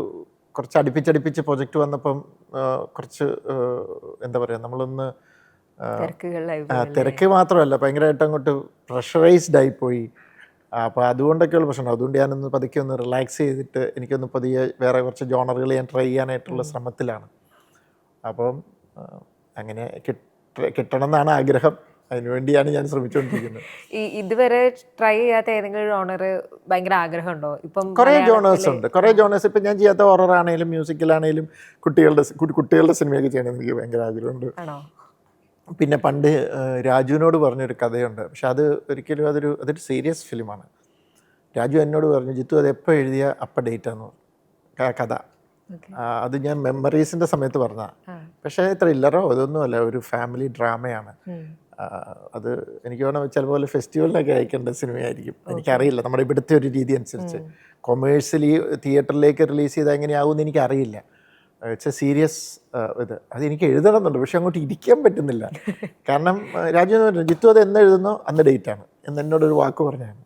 കുറച്ച് അടുപ്പിച്ചടുപ്പിച്ച് പ്രൊജക്റ്റ് വന്നപ്പം കുറച്ച് എന്താ പറയുക, നമ്മളൊന്ന് തിരക്ക് മാത്രമല്ല ഭയങ്കരമായിട്ട് അങ്ങോട്ട് പ്രഷറൈസ്ഡ് ആയിപ്പോയി. അപ്പോൾ അതുകൊണ്ടൊക്കെയുള്ള പ്രശ്നം. അതുകൊണ്ട് ഞാനൊന്ന് പതുക്കെ ഒന്ന് റിലാക്സ് ചെയ്തിട്ട് എനിക്കൊന്ന് പതിയെ വേറെ കുറച്ച് ജോണറുകൾ ഞാൻ ട്രൈ ചെയ്യാനായിട്ടുള്ള ശ്രമത്തിലാണ്. അപ്പം അങ്ങനെ കിട്ടണം എന്നാണ് ആഗ്രഹം. അതിനുവേണ്ടിയാണ് ഞാൻ ശ്രമിച്ചുകൊണ്ടിരിക്കുന്നത്. ഇതുവരെ ട്രൈ ചെയ്യാത്ത ഏതെങ്കിലും ജോണർ ഭയങ്കര ആഗ്രഹമുണ്ടോ? ഇപ്പം കുറേ ജോണേഴ്സ് ഉണ്ട്. കുറേ ജോണേഴ്സ് ഇപ്പം ഞാൻ ചെയ്യാത്ത ഹൊറർ ആണെങ്കിലും മ്യൂസിക്കലാണെങ്കിലും കുട്ടികളുടെ സിനിമയൊക്കെ ചെയ്യണമെന്ന് എനിക്ക് ഭയങ്കര ആഗ്രഹമുണ്ട്. പിന്നെ പണ്ട് രാജുവിനോട് പറഞ്ഞൊരു കഥയുണ്ട്. പക്ഷെ അത് ഒരിക്കലും അതൊരു സീരിയസ് ഫിലിമാണ്. രാജു എന്നോട് പറഞ്ഞു, ജിത്തു അത് എപ്പോൾ എഴുതിയ അപ്പം ഡേറ്റാന്ന് പറഞ്ഞു കഥ. അത് ഞാൻ മെമ്മറീസിൻ്റെ സമയത്ത് പറഞ്ഞതാണ്. പക്ഷേ ത്രില്ലറോ അതൊന്നുമല്ല, ഒരു ഫാമിലി ഡ്രാമയാണ്. അത് എനിക്ക് വേണം ചിലപ്പോൾ ഫെസ്റ്റിവലിനൊക്കെ അയക്കേണ്ട സിനിമയായിരിക്കും. എനിക്കറിയില്ല, നമ്മുടെ ഇവിടുത്തെ ഒരു രീതി അനുസരിച്ച് കൊമേഴ്സ്യലി തിയേറ്ററിലേക്ക് റിലീസ് ചെയ്താൽ എങ്ങനെയാവുമെന്ന് എനിക്കറിയില്ല. ഇറ്റ്സ് എ സീരിയസ് അതെനിക്ക് എഴുതണമെന്നുണ്ട്, പക്ഷെ അങ്ങോട്ട് ഇരിക്കാൻ പറ്റുന്നില്ല. കാരണം രാജു എന്ന് പറഞ്ഞു, ജിത്തു അത് എന്ന് എഴുതുന്നോ അന്ന് ഡേറ്റാണ് എന്നോടൊരു വാക്ക് പറഞ്ഞാണ്.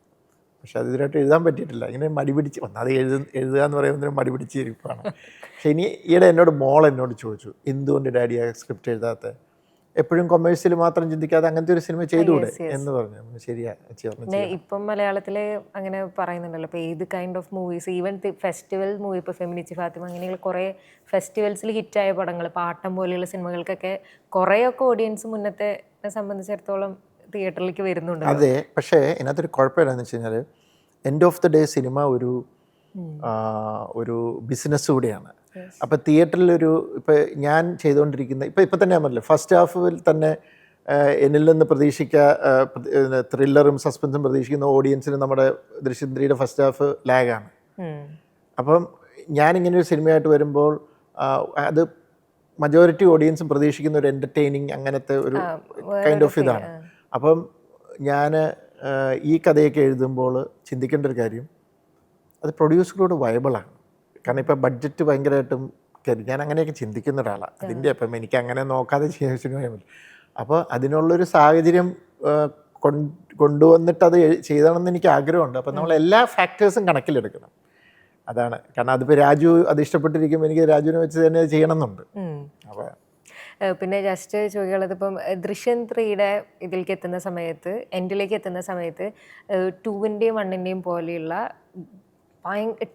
പക്ഷെ അത് ഇതിനായിട്ട് എഴുതാൻ പറ്റിയിട്ടില്ല. ഇങ്ങനെ മടി പിടിച്ച് ഒന്നാമത് എഴുതുക എന്ന് പറയുമ്പോൾ മടി പിടിച്ച് ഇരിപ്പാണ്. പക്ഷെ ഈയിടെ എന്നോട് ചോദിച്ചു, എന്തുകൊണ്ട് ഡാഡി ആ സ്ക്രിപ്റ്റ് എഴുതാത്ത, എപ്പോഴും കൊമേഴ്സ്യൽ മാത്രം ചിന്തിക്കാതെ അങ്ങനത്തെ ഒരു സിനിമ ചെയ്തുകൂടെ എന്ന് പറഞ്ഞു. ശരിയാ. ഇപ്പം മലയാളത്തിൽ അങ്ങനെ പറയുന്നുണ്ടല്ലോ, ഇപ്പോൾ ഏത് kind of movies, even festival movie, ഇപ്പോൾ ഫെമിനിച്ചി ഫാത്തിമ, അങ്ങനെയുള്ള കുറേ ഫെസ്റ്റിവൽസിൽ ഹിറ്റായ പടങ്ങൾ, പാട്ടം പോലെയുള്ള സിനിമകൾക്കൊക്കെ കുറേയൊക്കെ ഓഡിയൻസ് മുന്നത്തെ സംബന്ധിച്ചിടത്തോളം തിയേറ്ററിലേക്ക് വരുന്നുണ്ട്. അതെ, പക്ഷേ ഇതിനകത്തൊരു കുഴപ്പം എന്താണെന്ന് വെച്ച് കഴിഞ്ഞാൽ end of the day cinema ഒരു ബിസിനസ് കൂടിയാണ്. അപ്പോൾ തിയേറ്ററിലൊരു ഇപ്പോൾ ഞാൻ ചെയ്തുകൊണ്ടിരിക്കുന്ന ഇപ്പം തന്നെ ഞാൻ പറഞ്ഞില്ല, ഫസ്റ്റ് ഹാഫിൽ തന്നെ എന്നിൽ നിന്ന് ത്രില്ലറും സസ്പെൻസും പ്രതീക്ഷിക്കുന്ന ഓഡിയൻസിന് നമ്മുടെ ദൃശ്യം 3യുടെ ഫസ്റ്റ് ഹാഫ് ലാഗാണ്. അപ്പം ഞാനിങ്ങനെ ഒരു സിനിമയായിട്ട് വരുമ്പോൾ അത് മജോറിറ്റി ഓഡിയൻസും പ്രതീക്ഷിക്കുന്ന ഒരു എൻ്റർടൈനിങ് അങ്ങനത്തെ ഒരു കൈൻഡ് ഓഫ് ഇതാണ്. അപ്പം ഞാൻ ഈ കഥയൊക്കെ എഴുതുമ്പോൾ ചിന്തിക്കേണ്ട ഒരു കാര്യം, അത് പ്രൊഡ്യൂസറോട് വയബിളാണ്. കാരണം ഇപ്പോൾ ബഡ്ജറ്റ് ഭയങ്കരമായിട്ടും ഞാൻ അങ്ങനെയൊക്കെ ചിന്തിക്കുന്ന ഒരാളാണ്. അതിൻ്റെ അപ്പം എനിക്ക് അങ്ങനെ നോക്കാതെ ചെയ്യാൻ സിനിമ. അപ്പോൾ അതിനുള്ളൊരു സാഹചര്യം കൊണ്ടുവന്നിട്ട് അത് ചെയ്യണമെന്ന് എനിക്ക് ആഗ്രഹമുണ്ട്. അപ്പം നമ്മൾ എല്ലാ ഫാക്ടേഴ്സും കണക്കിലെടുക്കണം. അതാണ്. കാരണം അതിപ്പോൾ രാജു അത് ഇഷ്ടപ്പെട്ടിരിക്കുമ്പോൾ എനിക്ക് രാജുവിനെ വെച്ച് തന്നെ ചെയ്യണമെന്നുണ്ട്. അപ്പോൾ പിന്നെ ജസ്റ്റ് ചോദിക്കാനുള്ളത്, ഇപ്പം ദൃശ്യം 3യുടെ ഇതിലേക്ക് എത്തുന്ന സമയത്ത്, എൻഡിലേക്ക് എത്തുന്ന സമയത്ത് 2ൻ്റെയും 1ൻ്റെയും പോലെയുള്ള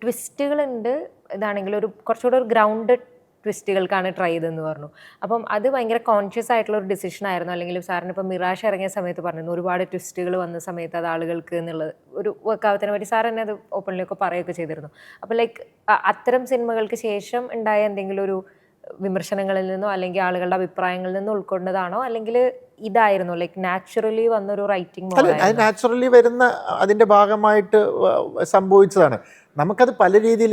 ട്വിസ്റ്റുകളുണ്ട്. ഇതാണെങ്കിൽ കുറച്ചുകൂടെ ഒരു ഗ്രൗണ്ടഡ് ട്വിസ്റ്റുകൾക്കാണ് ട്രൈ ചെയ്തതെന്ന് പറഞ്ഞു. അപ്പം അത് ഭയങ്കര കോൺഷ്യസ് ആയിട്ടുള്ള ഒരു ഡിസിഷൻ ആയിരുന്നു, അല്ലെങ്കിൽ സാറിന് ഇപ്പം മിറാഷ് ഇറങ്ങിയ സമയത്ത് പറഞ്ഞിരുന്നു ഒരുപാട് ട്വിസ്റ്റുകൾ വന്ന സമയത്ത് അത് ആളുകൾക്ക് എന്നുള്ളത് ഒരു വർക്കാവത്തിനെ പറ്റി സാർ തന്നെ അത് ഓപ്പൺലിയൊക്കെ പറയുകയൊക്കെ ചെയ്തിരുന്നു. അപ്പോൾ ലൈക്ക് അത്തരം സിനിമകൾക്ക് ശേഷം ഉണ്ടായ എന്തെങ്കിലും ഒരു വിമർശനങ്ങളിൽ നിന്നോ അല്ലെങ്കിൽ ആളുകളുടെ അഭിപ്രായങ്ങളിൽ നിന്നോ ഉൾക്കൊണ്ടതാണോ, അല്ലെങ്കിൽ ഇതായിരുന്നു ലൈക്ക് നാച്ചുറലി വന്നൊരു റൈറ്റിംഗ്? അത് നാച്ചുറലി വരുന്ന അതിൻ്റെ ഭാഗമായിട്ട് സംഭവിച്ചതാണ്. നമുക്കത് പല രീതിയിൽ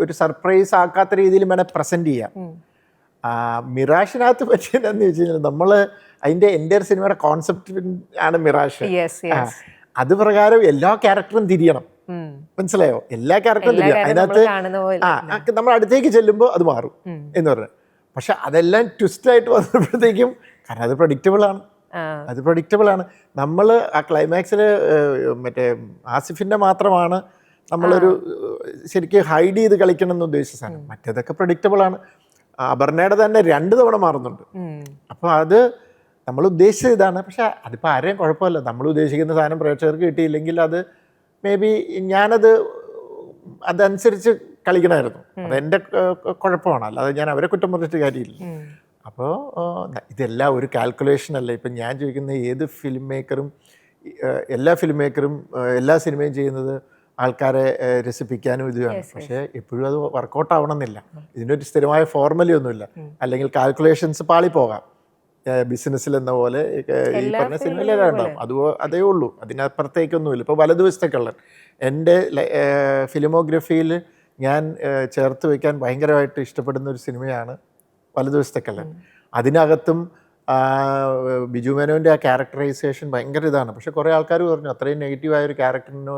ഒരു സർപ്രൈസ് ആക്കാത്ത രീതിയിൽ വേണേൽ പ്രസൻറ്റ് ചെയ്യാം. മിറാഷിനകത്ത് പറ്റിയതെന്ന് വെച്ച് കഴിഞ്ഞാൽ നമ്മൾ അതിൻ്റെ എൻ്റെ സിനിമയുടെ കോൺസെപ്റ്റ് ആണ് മിറാഷ്. അത് പ്രകാരം എല്ലാ ക്യാരക്ടറും തിരിയണം. മനസ്സിലായോ? എല്ലാ ക്യാരക്ടറും തിരിയണം. അതിനകത്ത് നമ്മൾ അടുത്തേക്ക് ചെല്ലുമ്പോൾ അത് മാറും എന്ന് പറഞ്ഞു. പക്ഷെ അതെല്ലാം ട്വിസ്റ്റായിട്ട് വന്നപ്പോഴത്തേക്കും, കാരണം അത് പ്രഡിക്റ്റബിൾ ആണ്. നമ്മൾ ആ ക്ലൈമാക്സിൽ മറ്റേ ആസിഫിൻ്റെ മാത്രമാണ് നമ്മളൊരു ശരിക്കും ഹൈഡ് ചെയ്ത് കളിക്കണം എന്ന് ഉദ്ദേശിച്ച സാധനം. മറ്റേതൊക്കെ പ്രഡിക്റ്റബിൾ ആണ്. അപർണയുടെ തന്നെ 2 തവണ മാറുന്നുണ്ട്. അപ്പോൾ അത് നമ്മൾ ഉദ്ദേശിച്ചത് ഇതാണ്. പക്ഷെ അതിപ്പോൾ ആരെയും കുഴപ്പമില്ല. നമ്മൾ ഉദ്ദേശിക്കുന്ന സാധനം പ്രേക്ഷകർക്ക് കിട്ടിയില്ലെങ്കിൽ അത് മേ ബി അതനുസരിച്ച് കളിക്കണമായിരുന്നു. അതെൻ്റെ കുഴപ്പമാണ്, അല്ലാതെ ഞാൻ അവരെ കുറ്റം പറഞ്ഞിട്ട് കാര്യമില്ല. അപ്പോൾ ഇതെല്ലാം ഒരു കാൽക്കുലേഷൻ അല്ല. ഇപ്പം ഞാൻ ചോദിക്കുന്ന എല്ലാ ഫിലിം മേക്കറും എല്ലാ സിനിമയും ചെയ്യുന്നത് ആൾക്കാരെ രസിപ്പിക്കാനും ഇതുമാണ്. പക്ഷേ എപ്പോഴും അത് വർക്കൗട്ട് ആവണമെന്നില്ല. ഇതിനൊരു സ്ഥിരമായ ഫോർമുല ഒന്നുമില്ല. അല്ലെങ്കിൽ കാൽക്കുലേഷൻസ് പാളിപ്പോകാം. ബിസിനസ്സിൽ എന്ന പോലെ ഈ പറഞ്ഞ സിനിമയിലുണ്ടാവും. അതേ ഉള്ളൂ, അതിനപ്പുറത്തേക്കൊന്നുമില്ല. ഇപ്പോൾ വലതുവശത്തേക്കുള്ള എൻ്റെ ഫിലിമോഗ്രഫിയിൽ ഞാൻ ചേർത്ത് വയ്ക്കാൻ ഭയങ്കരമായിട്ട് ഇഷ്ടപ്പെടുന്ന ഒരു സിനിമയാണ് വലതുവശത്തേക്കുള്ള. അതിനകത്തും ബിജു മേനോൻ്റെ ആ ക്യാരക്ടറൈസേഷൻ ഭയങ്കര ഇതാണ്. പക്ഷെ കുറേ ആൾക്കാർ പറഞ്ഞു അത്രയും നെഗറ്റീവായൊരു ക്യാരക്ടറിന്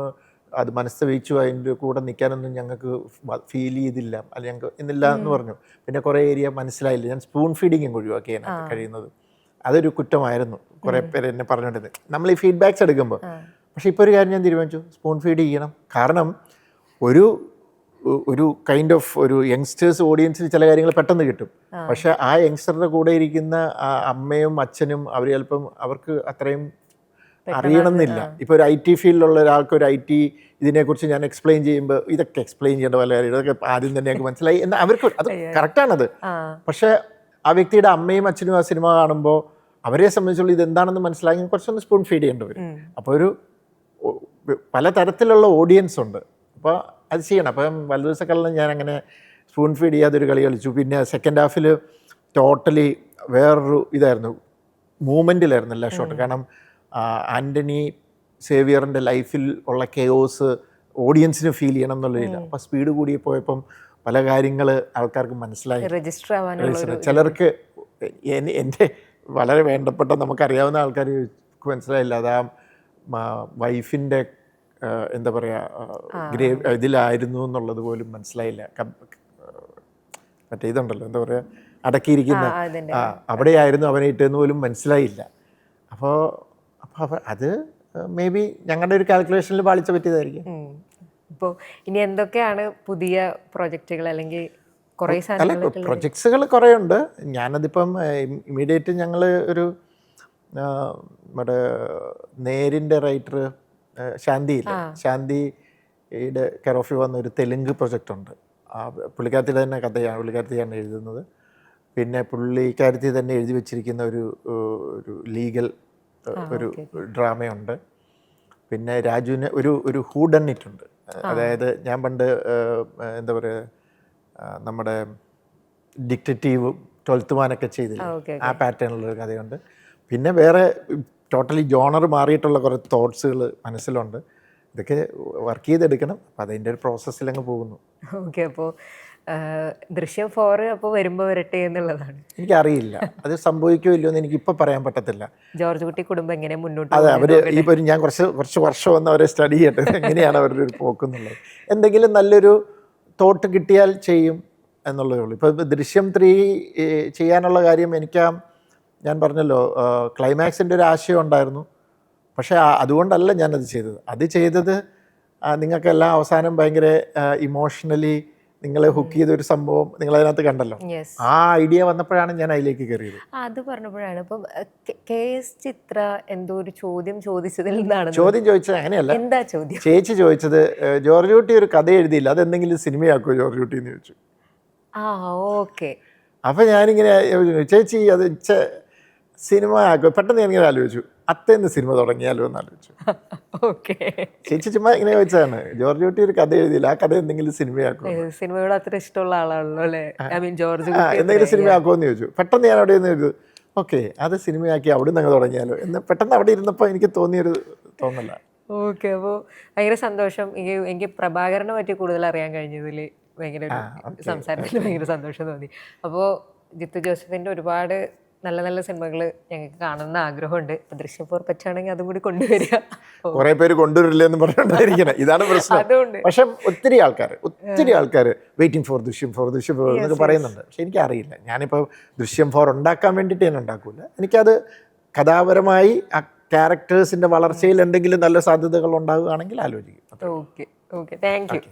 അത് മനസ്സവയിച്ചു, അതിൻ്റെ കൂടെ നിൽക്കാനൊന്നും ഞങ്ങൾക്ക് ഫീൽ ചെയ്തില്ല, അല്ലെങ്കിൽ ഞങ്ങൾക്ക് എന്നില്ല എന്ന് പറഞ്ഞു. പിന്നെ കുറേ ഏരിയ മനസ്സിലായില്ല. ഞാൻ സ്പൂൺ ഫീഡിങ് ഒഴിവാക്കിയാണ് കഴിയുന്നത്. അതൊരു കുറ്റമായിരുന്നു. കുറേ പേര് എന്നെ പറഞ്ഞുകൊണ്ടിരുന്നത് നമ്മൾ ഈ ഫീഡ്ബാക്സ് എടുക്കുമ്പോൾ. പക്ഷേ ഇപ്പോൾ ഒരു കാര്യം ഞാൻ തീരുമാനിച്ചു, സ്പൂൺ ഫീഡ് ചെയ്യണം. കാരണം ഒരു കൈൻഡ് ഓഫ് ഒരു യങ്സ്റ്റേഴ്സ് ഓഡിയൻസിന് ചില കാര്യങ്ങൾ പെട്ടെന്ന് കിട്ടും. പക്ഷെ ആ യങ്സ്റ്ററുടെ കൂടെ ഇരിക്കുന്ന അമ്മയും അച്ഛനും അവർ ചിലപ്പം അവർക്ക് അത്രയും അറിയണമെന്നില്ല. ഇപ്പോൾ ഒരു IT ഫീൽഡിലുള്ള ഒരാൾക്ക് ഒരു IT ഇതിനെക്കുറിച്ച് ഞാൻ എക്സ്പ്ലെയിൻ ചെയ്യുമ്പോൾ ഇതൊക്കെ എക്സ്പ്ലെയിൻ ചെയ്യേണ്ട പല കാര്യം ഇതൊക്കെ ആദ്യം തന്നെ ഞങ്ങൾക്ക് മനസ്സിലായി എന്ന് അവർക്ക് അത് കറക്റ്റാണത്. പക്ഷേ ആ വ്യക്തിയുടെ അമ്മയും അച്ഛനും ആ സിനിമ കാണുമ്പോൾ അവരെ സംബന്ധിച്ചുള്ള ഇതെന്താണെന്ന് മനസ്സിലാക്കി കുറച്ചൊന്ന് സ്പൂൺ ഫീഡ് ചെയ്യേണ്ടി വരും. അപ്പോൾ പലതരത്തിലുള്ള ഓഡിയൻസ് ഉണ്ട്. അപ്പോൾ അത് ചെയ്യണം. അപ്പം വലതുദിവസക്കളിലും ഞാൻ അങ്ങനെ സ്പൂൺ ഫീഡ് ചെയ്യാതൊരു കളി കളിച്ചു. പിന്നെ സെക്കൻഡ് ഹാഫിൽ ടോട്ടലി വേറൊരു ഇതായിരുന്നു, മൂവ്മെൻറ്റിലായിരുന്നു എല്ലാ ഷോട്ടും. കാരണം ആൻ്റണി സേവിയറിൻ്റെ ലൈഫിൽ ഉള്ള കെയോസ് ഓഡിയൻസിന് ഫീൽ ചെയ്യണം എന്നുള്ളതില്ല. അപ്പോൾ സ്പീഡ് കൂടി പോയപ്പം പല കാര്യങ്ങൾ ആൾക്കാർക്ക് മനസ്സിലായി. ചിലർക്ക് എൻ്റെ വളരെ വേണ്ടപ്പെട്ട നമുക്കറിയാവുന്ന ആൾക്കാർ മനസ്സിലായില്ല. അത് ആ വൈഫിൻ്റെ എന്താ പറയുക ഇതിലായിരുന്നു എന്നുള്ളത് പോലും മനസ്സിലായില്ല. മറ്റേ ഇതുണ്ടല്ലോ എന്താ പറയുക, അടക്കിയിരിക്കുന്ന അവിടെയായിരുന്നു അവനെ ഇട്ടെന്ന് പോലും മനസ്സിലായില്ല. അപ്പോൾ അത് മേ ബി ഞങ്ങളുടെ ഒരു കാൽക്കുലേഷനിൽ പാളിച്ച പറ്റിയതായിരിക്കും. ഇപ്പോൾ ഇനി എന്തൊക്കെയാണ് പുതിയ പ്രൊജക്റ്റുകൾ, അല്ലെങ്കിൽ കുറേ പ്രൊജക്ട്സുകൾ കുറേ ഉണ്ട്. ഞാനതിപ്പം ഇമ്മീഡിയറ്റ് ഞങ്ങൾ ഒരു നമ്മുടെ നേരിൻ്റെ റൈറ്റർ ശാന്തിയുടെ കെയർ ഓഫിൽ വന്ന ഒരു തെലുങ്ക് പ്രൊജക്റ്റ് ഉണ്ട്. പുള്ളിക്കാരത്തിയുടെ തന്നെ കഥയാണ്, പുള്ളിക്കാരത്തിയാണ് എഴുതുന്നത്. പിന്നെ പുള്ളിക്കാരത്തി തന്നെ എഴുതി വെച്ചിരിക്കുന്ന ഒരു ലീഗൽ ഒരു ഡ്രാമയുണ്ട്. പിന്നെ രാജുവിന് ഒരു ഹൂഡന്നിട്ടുണ്ട്. അതായത് ഞാൻ പണ്ട് എന്താ പറയുക, നമ്മുടെ ഡിറ്റക്റ്റീവ് 12th മാനൊക്കെ ചെയ്തില്ല, ആ പാറ്റേണിലൊരു കഥയുണ്ട്. പിന്നെ വേറെ ടോട്ടലി ജോണർ മാറിയിട്ടുള്ള കുറേ തോട്ട്സുകൾ മനസ്സിലുണ്ട്. ഇതൊക്കെ വർക്ക് ചെയ്തെടുക്കണം. അപ്പം അതിൻ്റെ ഒരു പ്രോസസ്സിലങ്ങ് പോകുന്നു. ഓക്കെ, അപ്പോൾ ദൃശ്യം 4 അപ്പോൾ വരുമ്പോൾ വരട്ടെ എന്നുള്ളതാണ്. എനിക്കറിയില്ല അത് സംഭവിക്കുമോ ഇല്ലയോ എന്ന് എനിക്കിപ്പോൾ പറയാൻ പറ്റത്തില്ല. ജോർജ് കുട്ടി കുടുംബം എങ്ങനെ മുന്നോട്ട് അതെ, അവർ ഇപ്പോൾ ഞാൻ കുറച്ച് വർഷം വന്ന് അവരെ സ്റ്റഡി ചെയ്യട്ടെ, എങ്ങനെയാണ് അവരുടെ ഒരു പോക്കുന്നുള്ളത്. എന്തെങ്കിലും നല്ലൊരു തോട്ട് കിട്ടിയാൽ ചെയ്യും എന്നുള്ളതേ ഉള്ളൂ. ഇപ്പോൾ ദൃശ്യം 3 ചെയ്യാനുള്ള കാര്യം ഞാൻ പറഞ്ഞല്ലോ, ക്ലൈമാക്സിൻ്റെ ഒരു ആശയം ഉണ്ടായിരുന്നു. പക്ഷേ അതുകൊണ്ടല്ല ഞാനത് ചെയ്തത്. അത് ചെയ്തത് നിങ്ങൾക്കെല്ലാം അവസാനം ഭയങ്കര ഇമോഷണലി നിങ്ങളെ ഹുക്ക് ചെയ്തൊരു സംഭവം നിങ്ങളതിനകത്ത് കണ്ടല്ലോ. ആ ഐഡിയ വന്നപ്പോഴാണ് ഞാൻ അതിലേക്ക് കയറിയത്. അത് പറഞ്ഞപ്പോഴാണ് ഇപ്പം KS ചിത്ര എന്തോ ഒരു ചോദ്യം ചോദിച്ചതിൽ നിന്നാണ്. ചോദ്യം ചോദിച്ചത് അങ്ങനെയല്ല. എന്താ ചോദ്യം? ചേച്ചി ചോദിച്ചത്, ജോർജ് കുട്ടി ഒരു കഥ എഴുതിയില്ല, അതെന്തെങ്കിലും സിനിമയാക്കുമോ ജോർജ് കുട്ടി എന്ന് ചോദിച്ചു. ഓക്കെ. അപ്പം ഞാനിങ്ങനെ ചേച്ചി അത് സിനിമ ആക്കുക. പെട്ടെന്ന് ഞാനിങ്ങനെ ആലോചിച്ചു, അത്തേന്ന് സിനിമ തുടങ്ങിയാലോ എന്ന് ആലോചിച്ചു. ഓക്കെ. ചേച്ചി ചുമ്മാ ഇങ്ങനെ ചോദിച്ചതാണ്, ജോർജ് കുട്ടി ഒരു കഥ എഴുതിയില്ല, ആ കഥ എന്തെങ്കിലും സിനിമയാക്കും. സിനിമയോട് അത്ര ഇഷ്ടമുള്ള ആളാണല്ലോ അല്ലേ? ഐ മീൻ ജോർജ് എന്തെങ്കിലും സിനിമയാക്കുമോ എന്ന് ചോദിച്ചു. പെട്ടെന്ന് ഞാൻ അവിടെ നിന്ന് എഴുതി, ഓക്കെ അത് സിനിമയാക്കി അവിടെ നിന്ന് തുടങ്ങിയാലോ എന്ന് പെട്ടെന്ന് അവിടെ ഇരുന്നപ്പോൾ എനിക്ക് തോന്നിയൊരു തോന്നല. ഓക്കെ, അപ്പോൾ ഭയങ്കര സന്തോഷം. എനിക്ക് പ്രഭാകരനെ പറ്റി കൂടുതൽ അറിയാൻ കഴിഞ്ഞതിൽ ഭയങ്കര സംസാരത്തിൽ ഭയങ്കര സന്തോഷം തോന്നി. അപ്പോൾ ജിത്തു ജോസഫിൻ്റെ ഒരുപാട് നല്ല നല്ല സിനിമകൾ ഞങ്ങൾക്ക് കാണുന്ന ആഗ്രഹമുണ്ട്. ഇപ്പം ദൃശ്യം 4 പറ്റുകയാണെങ്കിൽ അതും കൂടി കൊണ്ടുവരിക. കുറേ പേര് കൊണ്ടുവരില്ല എന്ന് പറഞ്ഞുകൊണ്ടിരിക്കണം, ഇതാണ് പ്രശ്നം. അതുകൊണ്ട് പക്ഷെ ഒത്തിരി ആൾക്കാർ വെയിറ്റിംഗ് ഫോർ ദൃശ്യം 4 എന്നൊക്കെ പറയുന്നുണ്ട്. പക്ഷെ എനിക്കറിയില്ല. ഞാനിപ്പോൾ ദൃശ്യം 4 ഉണ്ടാക്കാൻ വേണ്ടിയിട്ട് ഞാൻ ഉണ്ടാക്കൂല. എനിക്കത് കഥാപരമായി ആ ക്യാരക്ടേഴ്സിൻ്റെ വളർച്ചയിൽ എന്തെങ്കിലും നല്ല സാധ്യതകൾ ഉണ്ടാവുകയാണെങ്കിൽ ആലോചിക്കും. Okay, thank you.